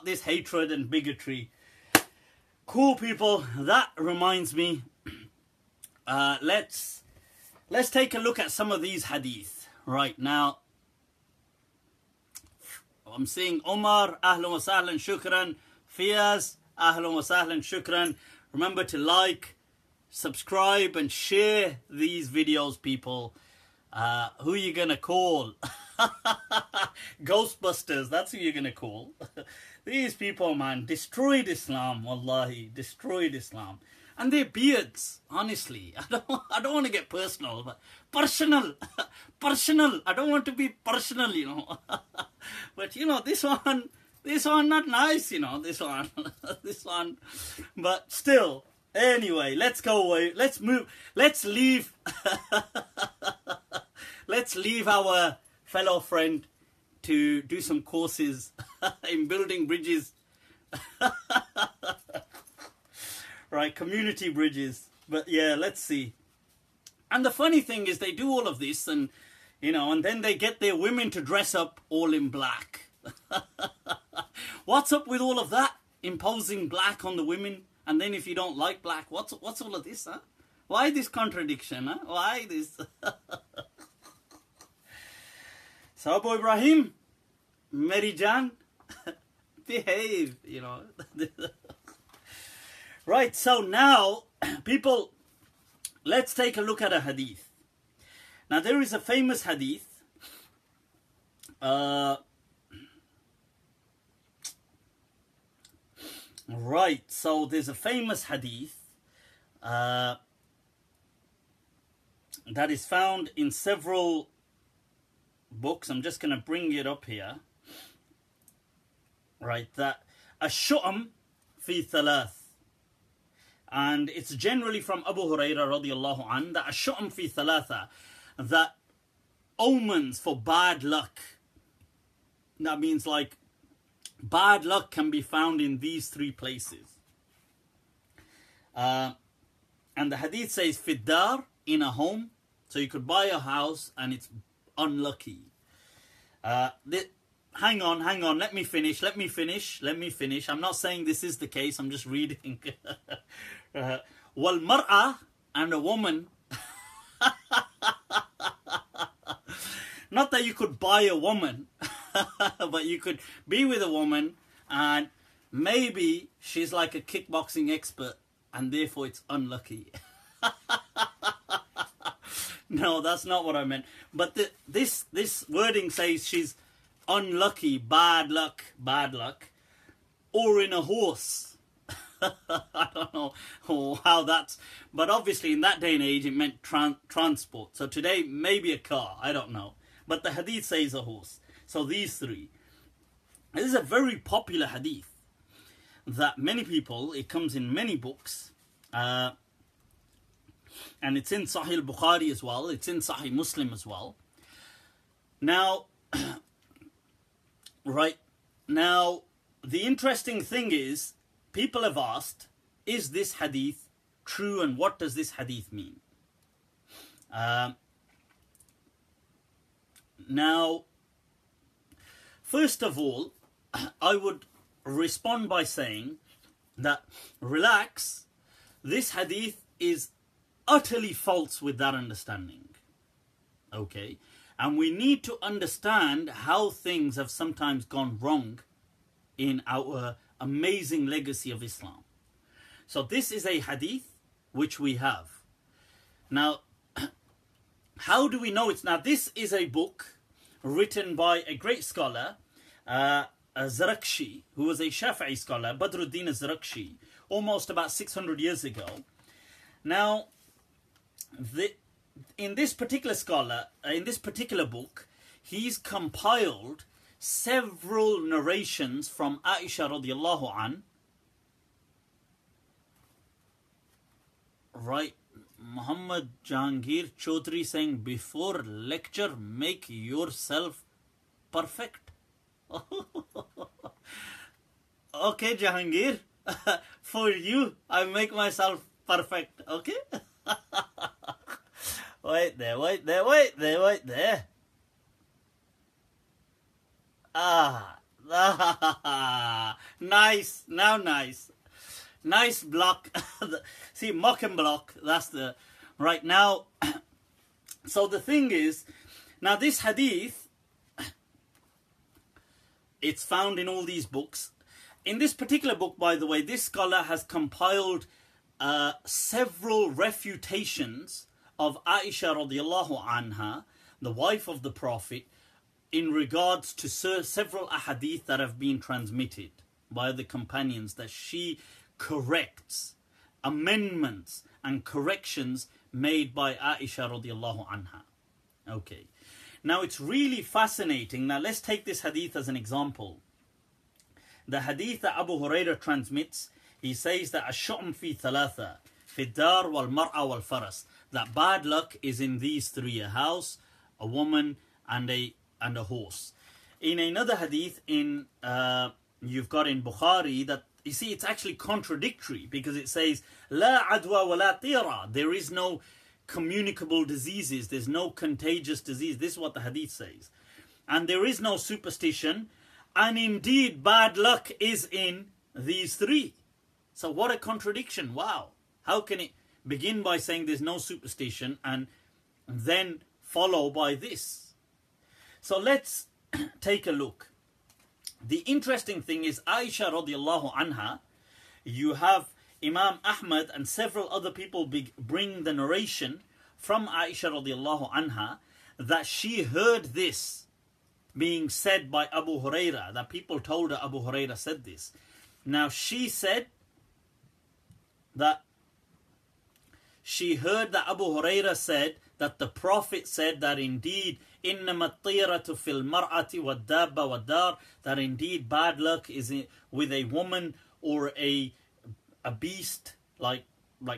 this hatred and bigotry. Cool, people. That reminds me. Let's take a look at some of these hadith right now. I'm seeing Omar, ahlan wa sahlan, shukran. Fiyaz, ahlan wa sahlan, shukran. Remember to like, subscribe and share these videos, people. Who are you gonna call? Ghostbusters, that's who you're gonna call. These people, man, destroyed Islam, wallahi, destroyed Islam. And their beards, honestly, I don't want to get personal, but personal. I don't want to be personal, you know. But, you know, this one not nice, you know, this one. But still, anyway, let's go away. Let's move. Let's leave. Let's leave our fellow friend to do some courses in building bridges. Right, community bridges. But yeah, let's see. And the funny thing is they do all of this and, you know, and then they get their women to dress up all in black. What's up with all of that? Imposing black on the women. And then if you don't like black, what's all of this, huh? Why this contradiction, huh? Why this? So Abu Ibrahim, Mary Jan, behave, you know. Right, so now, people, let's take a look at a hadith. Now, there is a famous hadith. Right, so there's a famous hadith that is found in several books. I'm just going to bring it up here. Right, that ash-shu'am fi thalath. And it's generally from Abu Hurairah radiallahu anh, that ash-shu'am fi thalatha, that omens for bad luck. That means like bad luck can be found in these three places. And the hadith says fiddar, in a home. So you could buy a house and it's unlucky. Hang on, let me finish. I'm not saying this is the case, I'm just reading. Wal mar'a, and a woman. Not that you could buy a woman, but you could be with a woman and maybe she's like a kickboxing expert and therefore it's unlucky. No, that's not what I meant. But this wording says she's unlucky, bad luck, or in a horse. I don't know how that's, but obviously in that day and age it meant transport. So today maybe a car, I don't know. But the hadith says a horse. So these three. This is a very popular hadith that many people, it comes in many books, and it's in Sahih Bukhari as well, it's in Sahih Muslim as well. Now, right, now the interesting thing is, people have asked, is this hadith true and what does this hadith mean? Now, first of all, I would respond by saying that, relax, this hadith is utterly false with that understanding. Okay? And we need to understand how things have sometimes gone wrong in our amazing legacy of Islam. So this is a hadith which we have. Now, how do we know it's... Now, this is a book written by a great scholar, Zarakshi, who was a Shafi'i scholar, Badruddin Zarakshi, almost about 600 years ago. Now, in this particular book, he's compiled several narrations from Aisha radiallahu an. Right, Muhammad Jahangir Chaudhry saying, before lecture, make yourself perfect. Okay, Jahangir, for you, I make myself perfect, okay? Wait there. Nice, now nice. Nice block. See, mock and block, that's the... Right now, so the thing is, now this hadith, it's found in all these books. In this particular book, by the way, this scholar has compiled several refutations of Aisha radiallahu anha, the wife of the Prophet, in regards to several ahadith that have been transmitted by the companions, that she corrects, amendments and corrections made by Aisha radiallahu anha. Okay. Now it's really fascinating. Now let's take this hadith as an example. The hadith that Abu Hurairah transmits, he says that ash-shu'm fi thalatha, fi dar wal mar'a wal faras, that bad luck is in these three: a house, a woman, and a horse. In another hadith you've got in Bukhari, that you see it's actually contradictory, because it says la adwa wa la tira, there is no communicable diseases, there's no contagious disease. This is what the hadith says. And there is no superstition, and indeed bad luck is in these three. So what a contradiction. Wow. How can it begin by saying there's no superstition and then follow by this? So let's take a look. The interesting thing is Aisha radiallahu anha, you have Imam Ahmad and several other people bring the narration from Aisha radiallahu anha that she heard this being said by Abu Hurairah, that people told her Abu Hurairah said this. Now she said that she heard that Abu Hurairah said that the Prophet said that indeed إِنَّمَا الطِّيرَةُ فِي الْمَرْأَةِ وَالدَّابَّ وَالدَّارِ, that indeed bad luck is with a woman or a beast, like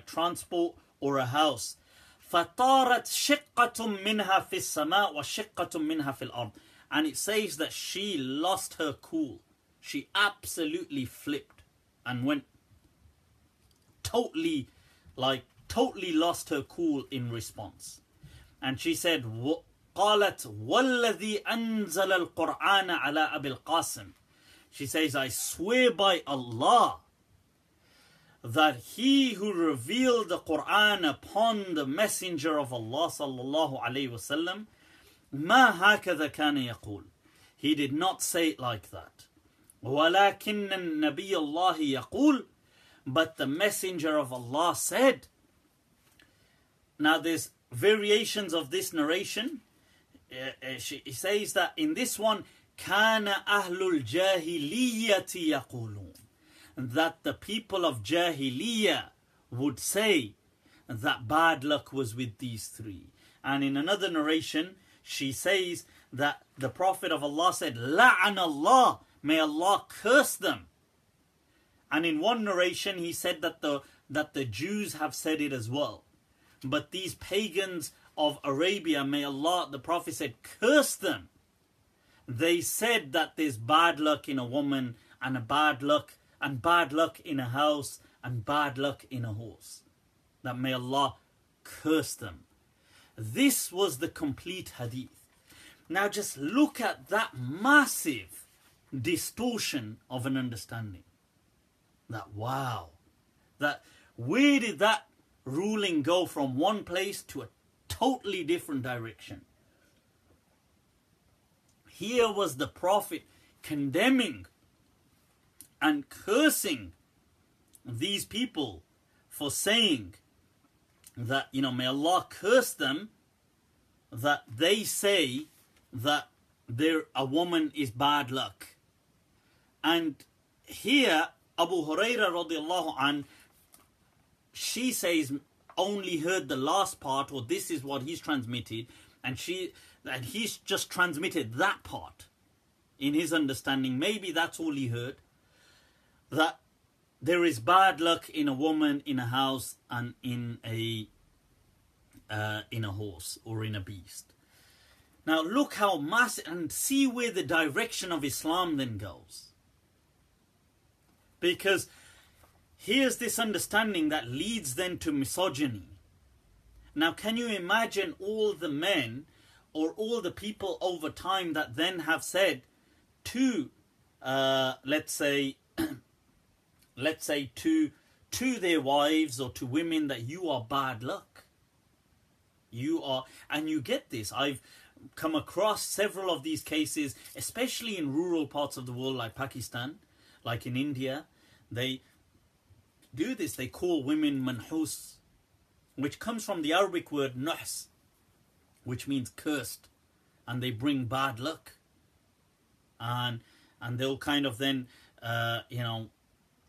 transport, or a house. فَطَارَتْ شِقَّةٌ مِنْهَا فِي السَّمَاءِ وَشِقَّةٌ مِنْهَا فِي الْأَرْضِ. And it says that she lost her cool. She absolutely flipped and went totally lost her cool in response. And she said, قالت والذي أنزل القرآن على أبي القاسم. She says, I swear by Allah that he who revealed the Quran upon the messenger of Allah sallallahu alayhi wasallam, ما هكذا كان يقول. He did not say it like that. ولكن النبي الله يقول, but the messenger of Allah said. Now there's variations of this narration. He says that in this one, كان أهل الجاهلية يقولون, that the people of Jahiliyyah would say that bad luck was with these three. And in another narration, she says that the Prophet of Allah said, لَعَنَ اللَّهِ, may Allah curse them. And in one narration, he said that the Jews have said it as well. But these pagans of Arabia, may Allah, the Prophet said, curse them. They said that there's bad luck in a woman, and bad luck in a house, and bad luck in a horse. That may Allah curse them. This was the complete hadith. Now just look at that massive distortion of an understanding. That wow. That where did that ruling go from one place to a totally different direction? Here was the Prophet condemning and cursing these people for saying that, you know, may Allah curse them, that they say that a woman is bad luck. And here, Abu Hurairah radiallahu anh, she says, only heard the last part, or this is what he's transmitted, and he's just transmitted that part in his understanding. Maybe that's all he heard, that there is bad luck in a woman, in a house, and in a horse or in a beast. Now look how massive, and see where the direction of Islam then goes. Because here's this understanding that leads then to misogyny. Now can you imagine all the men or all the people over time that then have said to, let's say to their wives or to women that you are bad luck. You are, and you get this. I've come across several of these cases, especially in rural parts of the world like Pakistan, like in India. They do this. They call women manhus, which comes from the Arabic word nuhs, which means cursed, and they bring bad luck. And they'll kind of then,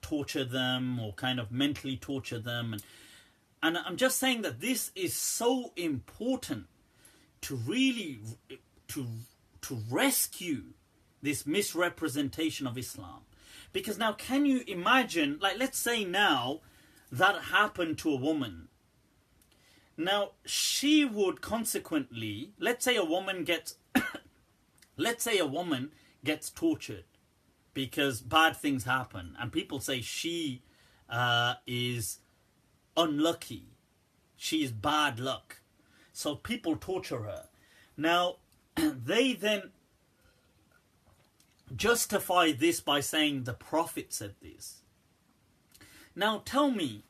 torture them or kind of mentally torture them. And I'm just saying that this is so important to really, to rescue this misrepresentation of Islam. Because now can you imagine, like let's say now that happened to a woman. Now she would consequently, let's say a woman gets tortured because bad things happen, and people say she is unlucky, she is bad luck, so people torture her. Now they then justify this by saying the Prophet said this. Now tell me,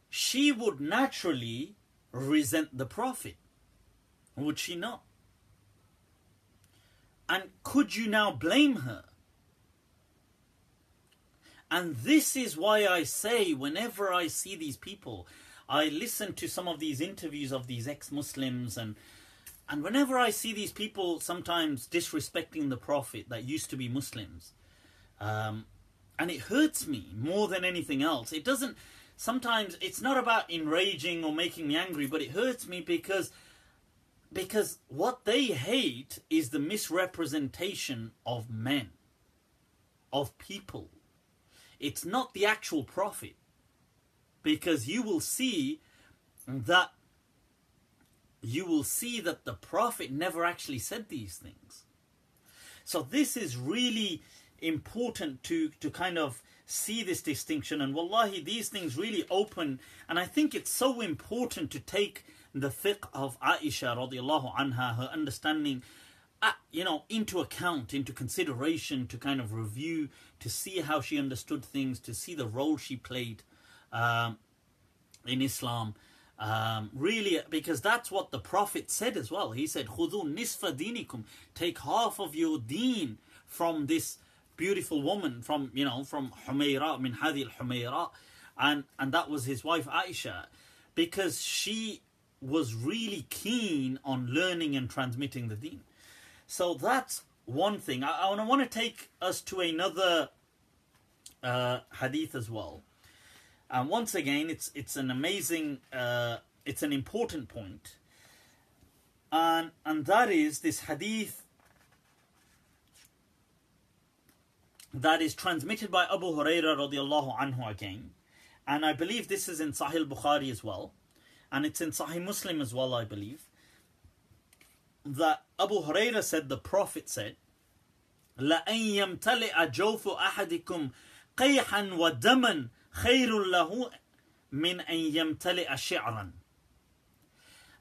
she would naturally resent the Prophet, would she not? And could you now blame her? And this is why I say, whenever I see these people, I listen to some of these interviews of these ex-Muslims, and whenever I see these people sometimes disrespecting the Prophet that used to be Muslims, and it hurts me more than anything else. It doesn't, sometimes it's not about enraging or making me angry, but it hurts me because what they hate is the misrepresentation of men, of people. It's not the actual Prophet, because you will see that the Prophet never actually said these things. So this is really important to kind of see this distinction. And wallahi, these things really open, and I think it's so important to take the fiqh of Aisha radiallahu anha, her understanding, into account, into consideration, to kind of review, to see how she understood things, to see the role she played in Islam. Really, because that's what the Prophet said as well. He said, "Khudhu nisfa dinikum," take half of your deen from this beautiful woman, from Humayra, min Hadi al-Humayra, and that was his wife Aisha, because she was really keen on learning and transmitting the deen. So that's one thing. I want to take us to another hadith as well. And once again, it's an amazing, it's an important point, and that is this hadith that is transmitted by Abu Hurairah radiallahu anhu again, and I believe this is in Sahih Bukhari as well, and it's in Sahih Muslim as well, I believe, that Abu Hurairah said, the Prophet said, لَأَن يَمْتَلِئَ جَوْفُ أَحَدِكُمْ قَيْحًا وَدَمًا خَيْرٌ لَهُ مِنْ أَن يَمْتَلِئَ شِعْرًا.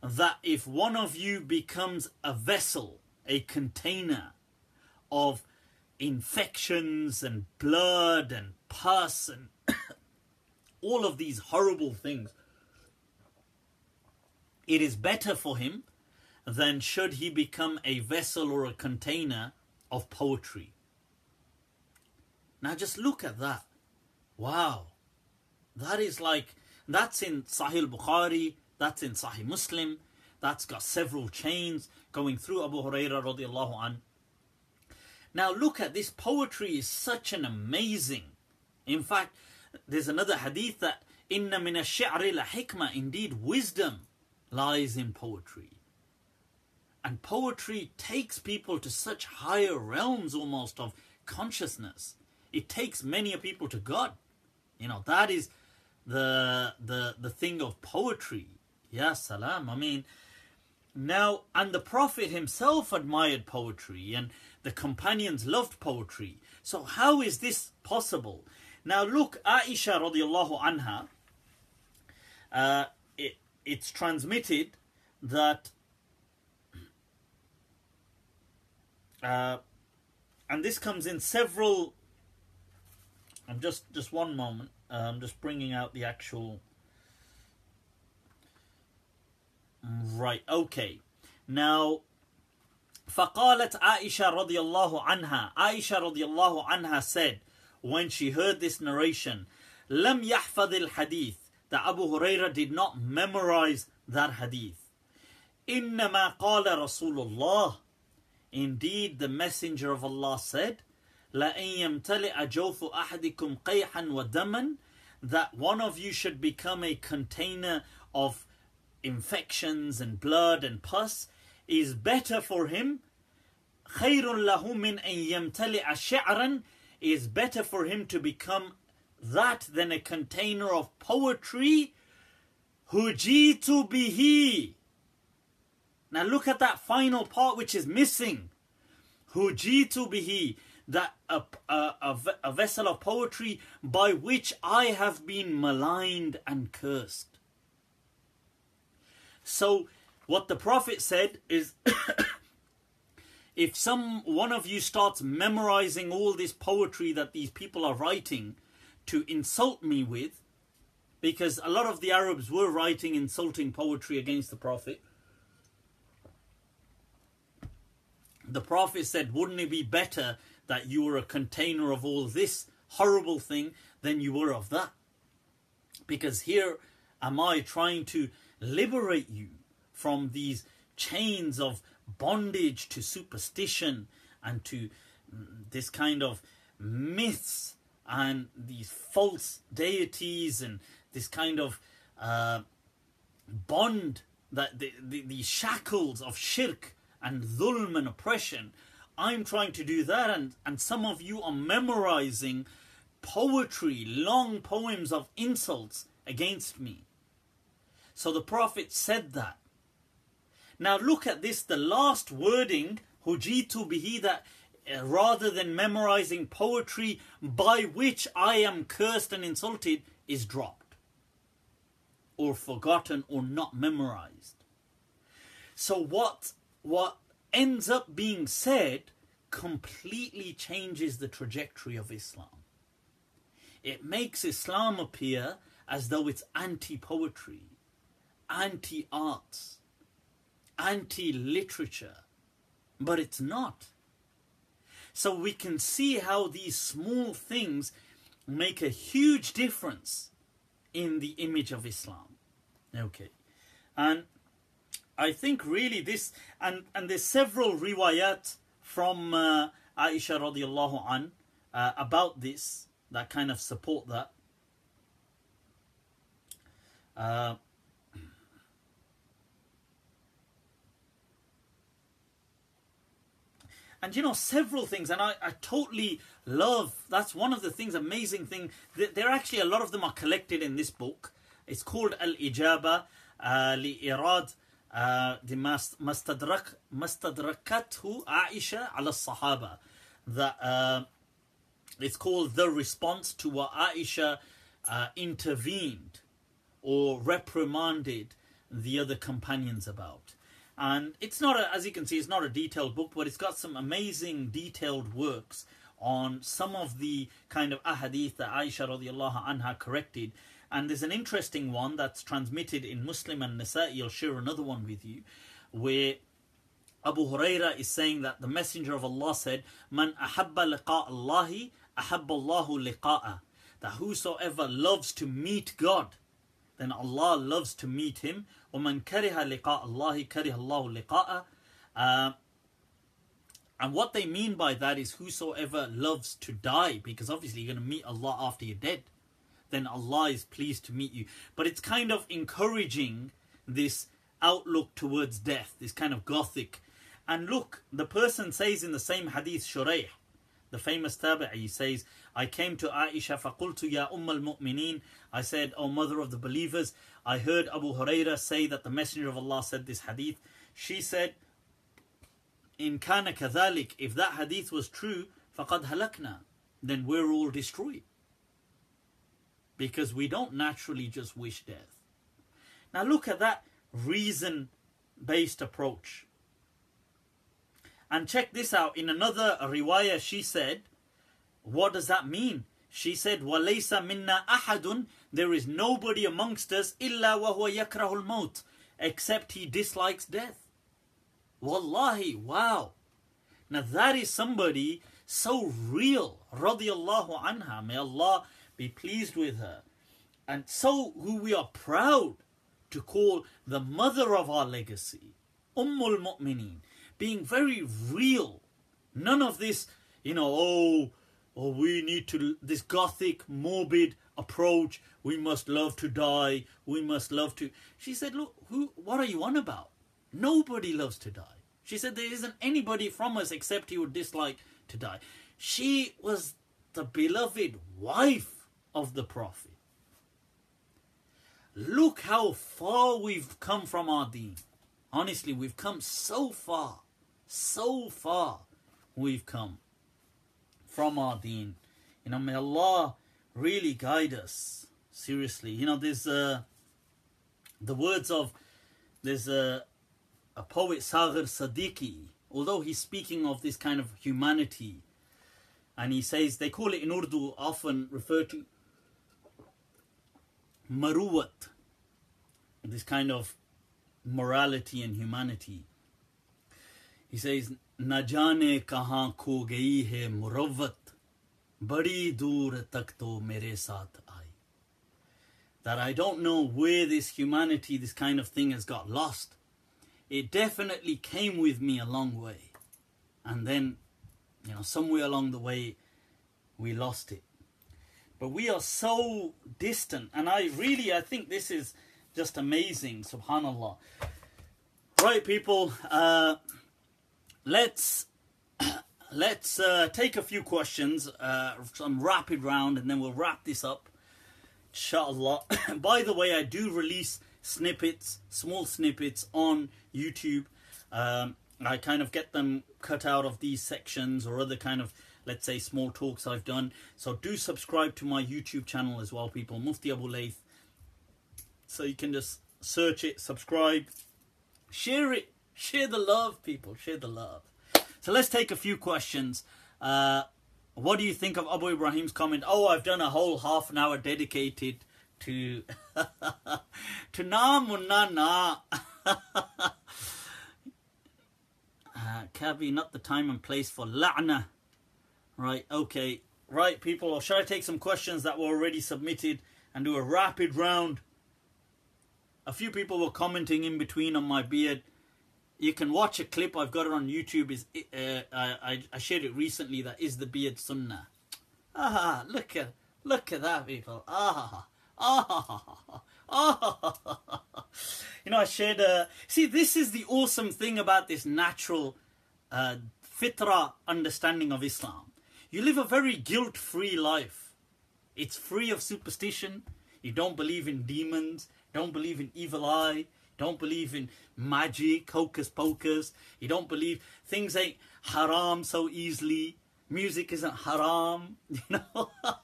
That if one of you becomes a vessel, a container of infections and blood and pus and all of these horrible things, it is better for him than should he become a vessel or a container of poetry. Now just look at that. Wow. That is like, that's in Sahih Bukhari, that's in Sahih Muslim, that's got several chains going through Abu Hurairah radiallahu anh. Now look at this, poetry is such an amazing, in fact, there's another hadith that inna min ash-shi'ri la hikmah, indeed wisdom lies in poetry. And poetry takes people to such higher realms almost of consciousness. It takes many people to God. You know, that is the thing of poetry. Ya salam. I mean, now, and the Prophet himself admired poetry, and the companions loved poetry. So how is this possible? Now look, Aisha radiallahu anha, it's transmitted that, and this comes in several, just one moment, I'm just bringing out the actual, right, okay. Now, فقالت عائشة رضي الله عنها, Aisha radiallahu anha said, when she heard this narration, لم يحفظ الحديث, that Abu Hurairah did not memorize that hadith. إنما قال رسول الله, indeed the Messenger of Allah said, لأن يمتلئ جوف أحدكم قيحا ودما, that one of you should become a container of infections and blood and pus, is better for him. خير له من أن يمتلئ شعرا, is better for him to become that than a container of poetry. Hujitu bihi. Now look at that final part which is missing. Hujitu bihi, that a vessel of poetry by which I have been maligned and cursed. So what the Prophet said is, if one of you starts memorizing all this poetry that these people are writing to insult me with, because a lot of the Arabs were writing insulting poetry against the Prophet, the Prophet said, wouldn't it be better that you were a container of all this horrible thing than you were of that? Because here am I trying to liberate you from these chains of bondage to superstition and to this kind of myths and these false deities and this kind of bond, that the shackles of shirk and dhulm and oppression. I'm trying to do that, and some of you are memorizing poetry, long poems of insults against me. So the Prophet said that. Now look at this, the last wording, hujitu bihi, that rather than memorizing poetry by which I am cursed and insulted, is dropped or forgotten or not memorized. So what ends up being said completely changes the trajectory of Islam. It makes Islam appear as though it's anti-poetry, anti-arts, anti-literature, but it's not. So we can see how these small things make a huge difference in the image of Islam. Okay, and I think really this, and there's several riwayat from Aisha radiallahu an about this that kind of support that. And you know, several things, and I totally love, that's one of the things, amazing thing, there actually, a lot of them are collected in this book. It's called Al-Ijaba li-Irad mastadrakathu Aisha ala Sahaba. That it's called The Response to what Aisha intervened or reprimanded the other companions about. And it's not as you can see, it's not a detailed book, but it's got some amazing detailed works on some of the kind of ahadith that Aisha radiallahu anha corrected. And there's an interesting one that's transmitted in Muslim and Nasa'i. I'll share another one with you, where Abu Hurairah is saying that the Messenger of Allah said, Man ahabba liqa Allahi, ahabba Allahu liqa'ah. that whosoever loves to meet God, then Allah loves to meet him. وَمَنْ كَرِهَ لِقَاءَ اللَّهِ كَرِهَ اللَّهُ لِقَاءَ. And what they mean by that is whosoever loves to die, because obviously you're going to meet Allah after you're dead, then Allah is pleased to meet you. But it's kind of encouraging this outlook towards death, this kind of gothic. And look, the person says in the same hadith, Shuraih, the famous tabi'i, says, I came to Aisha فَقُلْتُ يَا أُمَّ الْمُؤْمِنِينَ. I said, O mother of the believers, I heard Abu Hurairah say that the Messenger of Allah said this hadith. She said, in kana kadhalik, if that hadith was true, faqad halakna, then we're all destroyed. Because we don't naturally just wish death. Now look at that reason-based approach. And check this out. In another riwayah, she said, what does that mean? She said, وَلَيْسَ مِنَّا أَحَدٌ. There is nobody amongst us إِلَّا وَهُوَ يَكْرَهُ الْمَوْتِ, except he dislikes death. Wallahi, wow. Now that is somebody so real, radiyallahu anha, may Allah be pleased with her, and so who we are proud to call the mother of our legacy, Ummul Mu'mineen, being very real. None of this, oh, we need to, this gothic, morbid approach, we must love to die, we must love to. She said, look, what are you on about? Nobody loves to die. She said there isn't anybody from us except he would dislike to die. She was the beloved wife of the Prophet. Look how far we've come from our deen. Honestly, we've come so far. So far we've come from our deen. May Allah really guide us. Seriously. There's the words of, there's a poet, Saghir Sadiqi, although he's speaking of this kind of humanity, and he says, they call it in Urdu, often referred to maruwat, this kind of morality and humanity. He says, na jaane kahan kho gayi hai murawwat, badi dur tak to mere saath aayi. That I don't know where this humanity, this kind of thing has got lost. It definitely came with me a long way. And then, somewhere along the way, we lost it. But we are so distant. And I think this is just amazing, subhanallah. Right, people, let's take a few questions, some rapid round, and then we'll wrap this up, inshallah. By the way, I do release snippets, small snippets on YouTube. I kind of get them cut out of these sections or other kind of, let's say, small talks I've done. So do subscribe to my YouTube channel as well, people. Mufti Abu Layth. So you can just search it, subscribe, share it, share the love, people, share the love. So let's take a few questions. What do you think of Abu Ibrahim's comment? Oh, I've done a whole half an hour dedicated to na munna na. Kabi, not the time and place for la'na. Right, okay. Right, people, or should I take some questions that were already submitted and do a rapid round? A few people were commenting in between on my beard. You can watch a clip, I've got it on YouTube. I shared it recently, that is the beard sunnah. Ah, look at that, people. I shared see, this is the awesome thing about this natural fitra understanding of Islam. You live a very guilt-free life. It's free of superstition. You don't believe in demons, don't believe in evil eye, don't believe in magic, hocus pocus. You don't believe things ain't haram so easily. Music isn't haram.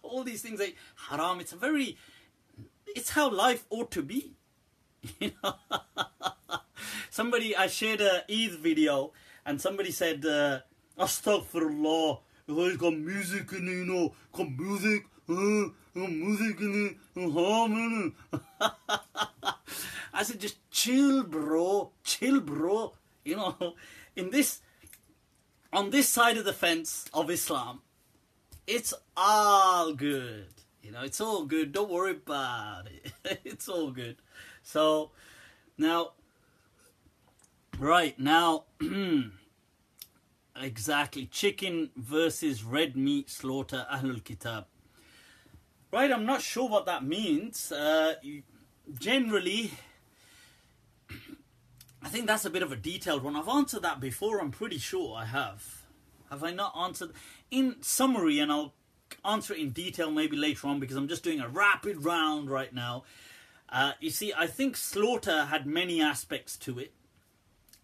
All these things ain't haram. It's how life ought to be. I shared a Eid video and somebody said, Astaghfirullah, he's got music in it, got music, music in it, haram. I said, just chill, bro, chill, bro. On this side of the fence of Islam, it's all good. You know, it's all good. Don't worry about it. It's all good. So, now, right, now, exactly, chicken versus red meat slaughter Ahlul Kitab. Right, I'm not sure what that means. Generally, I think that's a bit of a detailed one. I've answered that before, I'm pretty sure I have. Have I not answered? In summary, and I'll answer it in detail maybe later on because I'm just doing a rapid round right now. You see, I think slaughter had many aspects to it.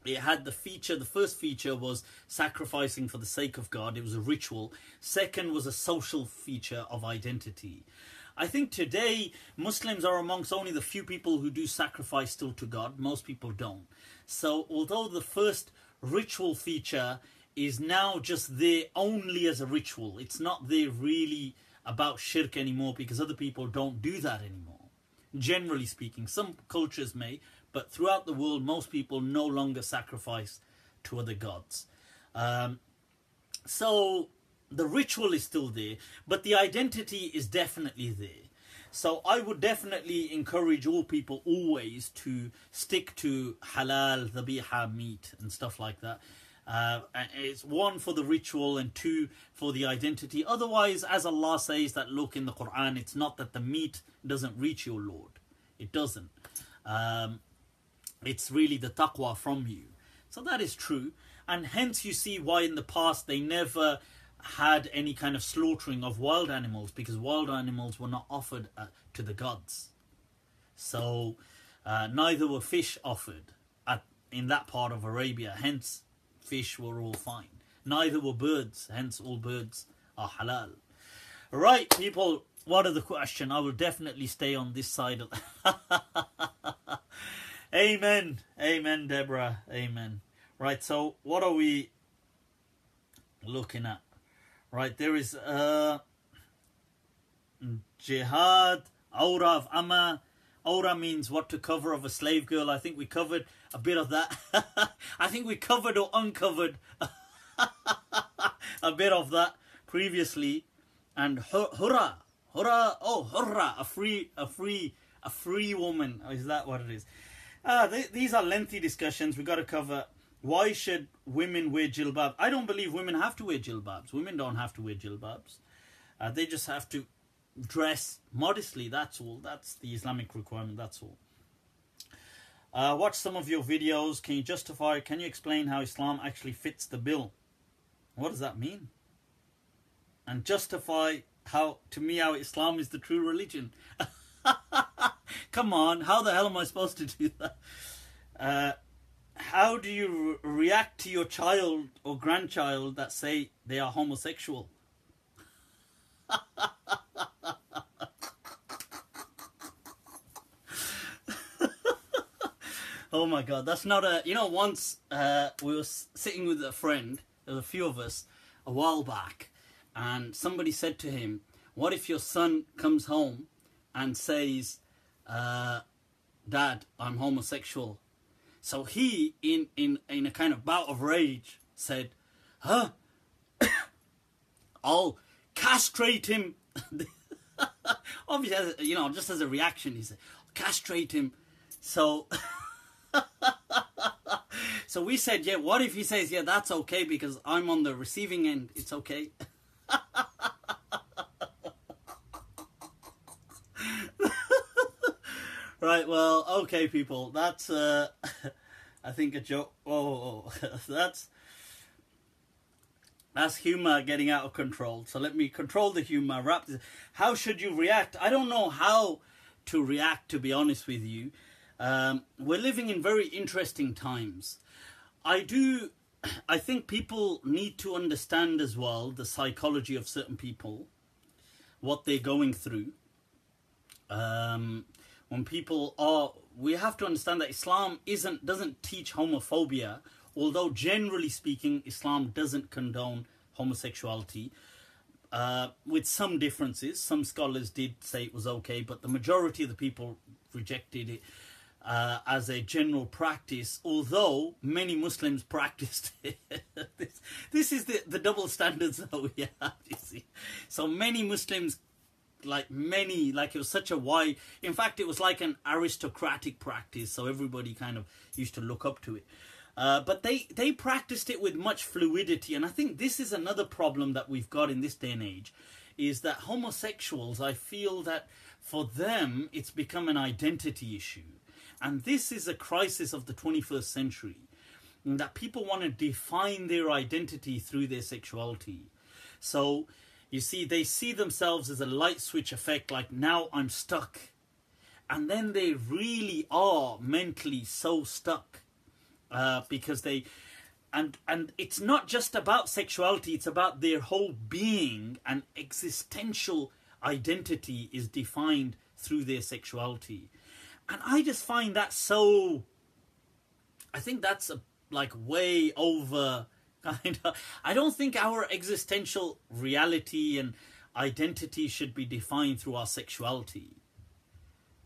It had the first feature was sacrificing for the sake of God. It was a ritual. Second was a social feature of identity. I think today Muslims are amongst only the few people who do sacrifice still to God. Most people don't. So although the first ritual feature is now just there only as a ritual, it's not there really about shirk anymore because other people don't do that anymore. Generally speaking, some cultures may, but throughout the world, most people no longer sacrifice to other gods. So the ritual is still there, but the identity is definitely there. So I would definitely encourage all people always to stick to halal, dhabiha, meat and stuff like that. It's one for the ritual and two for the identity. Otherwise, as Allah says that, look, in the Quran, it's not that the meat doesn't reach your Lord. It doesn't. It's really the taqwa from you. So that is true. And hence you see why in the past they never had any kind of slaughtering of wild animals, because wild animals were not offered to the gods. So neither were fish offered in that part of Arabia. Hence fish were all fine. Neither were birds. Hence all birds are halal. Right, people, what are the question? I will definitely stay on this side of Amen. Amen, Deborah. Amen. Right, so what are we looking at? Right, there is jihad, aura of amma. Aura means what to cover of a slave girl. I think we covered a bit of that. I think we covered or uncovered a bit of that previously. And hurra, a free woman. Oh, is that what it is? These are lengthy discussions. We've got to cover why should women wear jilbab. I don't believe women have to wear jilbabs. Women don't have to wear jilbabs. They just have to dress modestly. That's all. That's the Islamic requirement. That's all. Watch some of your videos. Can you explain how Islam actually fits the bill? What does that mean? And justify how Islam is the true religion. Come on, how the hell am I supposed to do that? How do you react to your child or grandchild that say they are homosexual? Oh my God, that's not a... You know, once we were sitting with a friend, there were a few of us, a while back, and somebody said to him, what if your son comes home and says, Dad, I'm homosexual? So he, in a kind of bout of rage, said, huh? I'll castrate him. Obviously, you know, just as a reaction, he said, castrate him. So... So we said, yeah, what if he says, yeah, that's okay because I'm on the receiving end, it's okay. Right, well, okay, people, that's, I think a joke. Oh, that's humor getting out of control. So let me control the humor. Wrap this. How should you react? I don't know how to react, to be honest with you. We're living in very interesting times. I think people need to understand as well the psychology of certain people, what they're going through. When people are, we have to understand that Islam doesn't teach homophobia, although generally speaking, Islam doesn't condone homosexuality. With some differences, some scholars did say it was okay, but the majority of the people rejected it. As a general practice, although many Muslims practiced it. This is the double standards that we have, you see. So many Muslims many, like it was such a wide, in fact it was like an aristocratic practice, so everybody kind of used to look up to it. But they practiced it with much fluidity, and I think this is another problem that we've got in this day and age, is that homosexuals, I feel that for them it's become an identity issue. And this is a crisis of the 21st century, that people want to define their identity through their sexuality. So, you see, they see themselves as a light switch effect, like, now I'm stuck. And then they really are mentally so stuck. Because they... And it's not just about sexuality, it's about their whole being, and existential identity is defined through their sexuality. And I just find that so... I think that's way over... I don't think our existential reality and identity should be defined through our sexuality.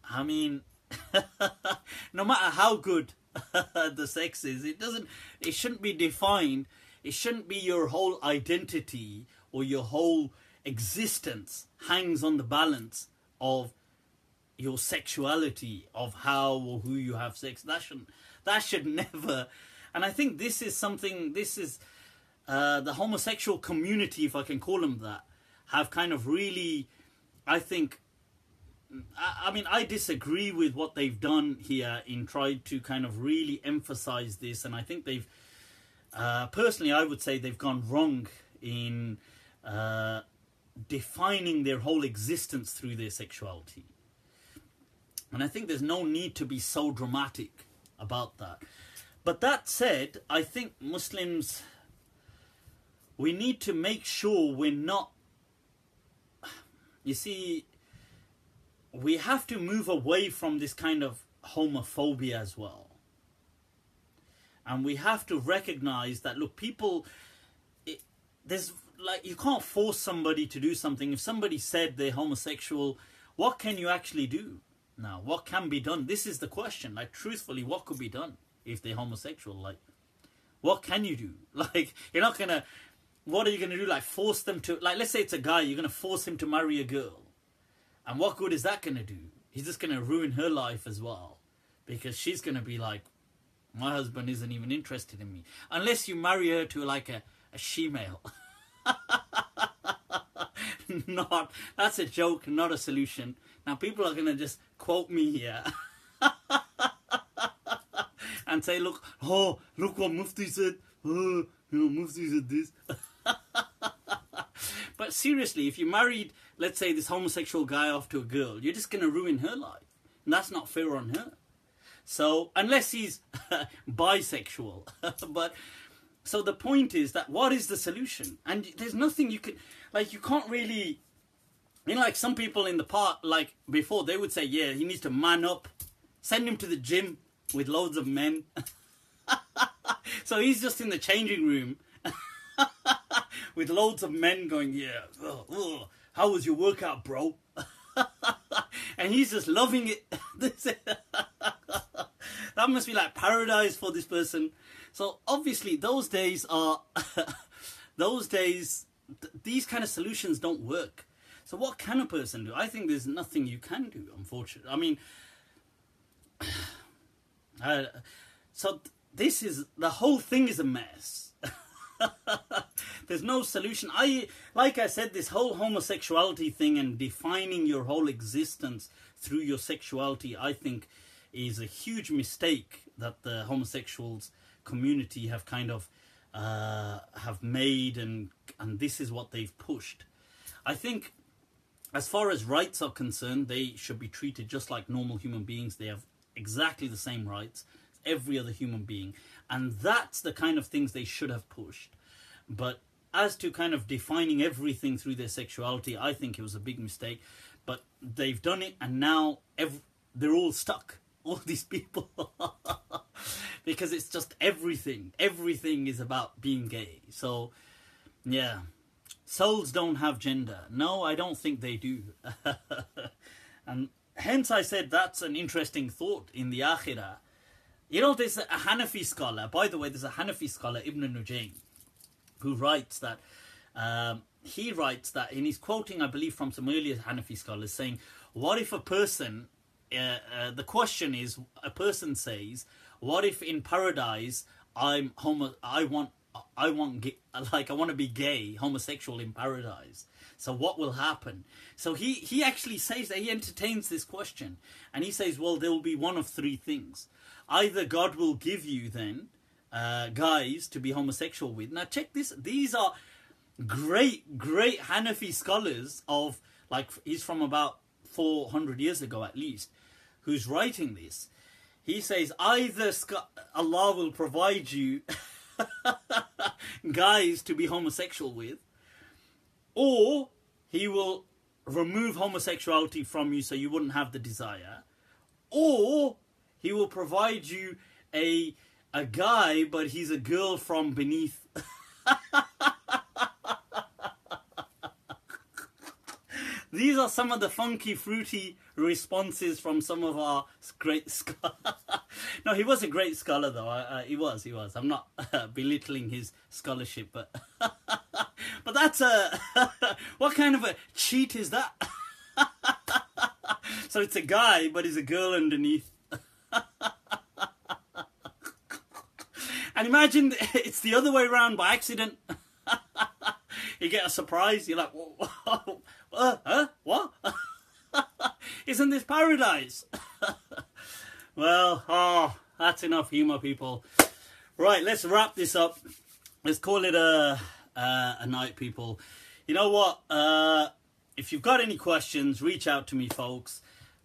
I mean, no matter how good the sex is, it shouldn't be defined. It shouldn't be your whole identity or your whole existence hangs on the balance of your sexuality, of how or who you have sex. That should never... And I think this is something, the homosexual community, if I can call them that, have kind of really, I think, I mean, I disagree with what they've done here in trying to kind of really emphasize this. And I think they've, personally, I would say they've gone wrong in defining their whole existence through their sexuality. And I think there's no need to be so dramatic about that. But that said, I think Muslims, we need to make sure we're not... You see, we have to move away from this kind of homophobia as well. And we have to recognize that, look, people... there's you can't force somebody to do something. If somebody said they're homosexual, what can you actually do? Now, what can be done? This is the question. Truthfully, what could be done? If they're homosexual, what can you do? You're not gonna... What are you gonna do? Force them to... let's say it's a guy, you're gonna force him to marry a girl. And what good is that gonna do? He's just gonna ruin her life as well. Because she's gonna be like, my husband isn't even interested in me. Unless you marry her to a she-male. That's a joke, not a solution. Now people are gonna just quote me here. And say, look what Mufti said. Mufti said this. But seriously, if you married, let's say, this homosexual guy off to a girl, you're just going to ruin her life. And that's not fair on her. So, unless he's bisexual. But, so the point is that what is the solution? And there's nothing you can, you can't really, some people in the part, before, they would say, yeah, he needs to man up. Send him to the gym with loads of men. So he's just in the changing room with loads of men going, yeah, how was your workout, bro? And he's just loving it. That must be like paradise for this person. So obviously those days are... these kind of solutions don't work. So what can a person do? I think there's nothing you can do, unfortunately. I mean... so this is... The whole thing is a mess. There's no solution. Like I said, this whole homosexuality thing and defining your whole existence through your sexuality, I think, is a huge mistake that the homosexuals community have kind of have made, and this is what they've pushed. I think, as far as rights are concerned, they should be treated just like normal human beings. They have exactly the same rights as every other human being, and that's the kind of things they should have pushed. But as to kind of defining everything through their sexuality, I think it was a big mistake. But they've done it, and now they're all stuck. All these people. Because it's just everything. Everything is about being gay. So, yeah. Souls don't have gender. No, I don't think they do. And hence I said that's an interesting thought in the Akhirah. You know, there's a Hanafi scholar. By the way, there's a Hanafi scholar, Ibn Nujaym, who writes that he writes that, and he's quoting, I believe, from some earlier Hanafi scholars, saying, what if a person, the question is, a person says, what if in paradise I want to be gay, homosexual in paradise? So what will happen? So he actually says that, he entertains this question, and he says, well, there will be one of three things. Either God will give you then guys to be homosexual with. Now check this, these are great Hanafi scholars of, like, he's from about 400 years ago at least, who's writing this. He says either Allah will provide you guys to be homosexual with, or he will remove homosexuality from you so you wouldn't have the desire, or he will provide you a guy but he's a girl from beneath. These are some of the funky, fruity responses from some of our great scholars. No, he was a great scholar, though. He was. I'm not belittling his scholarship, but but that's what kind of a cheat is that? So it's a guy, but he's a girl underneath. And imagine it's the other way around by accident. You get a surprise. You're like, whoa. What? Isn't this paradise? Well, that's enough humor, people. Right, let's wrap this up. Let's call it a night, people. You know what? If you've got any questions, reach out to me, folks.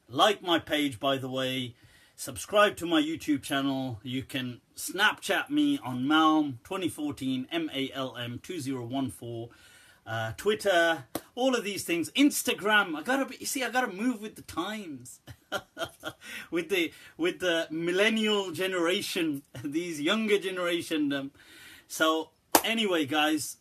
Like my page, by the way. Subscribe to my YouTube channel. You can Snapchat me on Malm 2014, MALM 2014. Twitter, all of these things. Instagram. I gotta move with the times. with the millennial generation, these younger generation. So anyway, guys,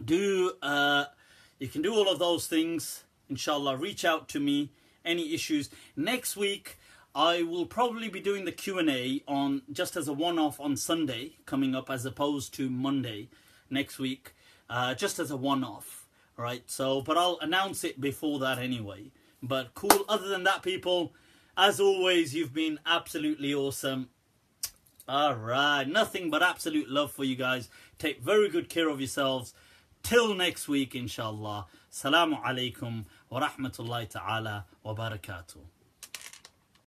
you can do all of those things. Inshallah, reach out to me. Any issues next week? I will probably be doing the Q&A on just as a one-off on Sunday coming up, as opposed to Monday next week. Just as a one-off, right? So, but I'll announce it before that anyway. But cool. Other than that, people, as always, you've been absolutely awesome. All right, nothing but absolute love for you guys. Take very good care of yourselves. Till next week, inshallah. Assalamu alaikum wa rahmatullahi ta'ala wa barakatuh.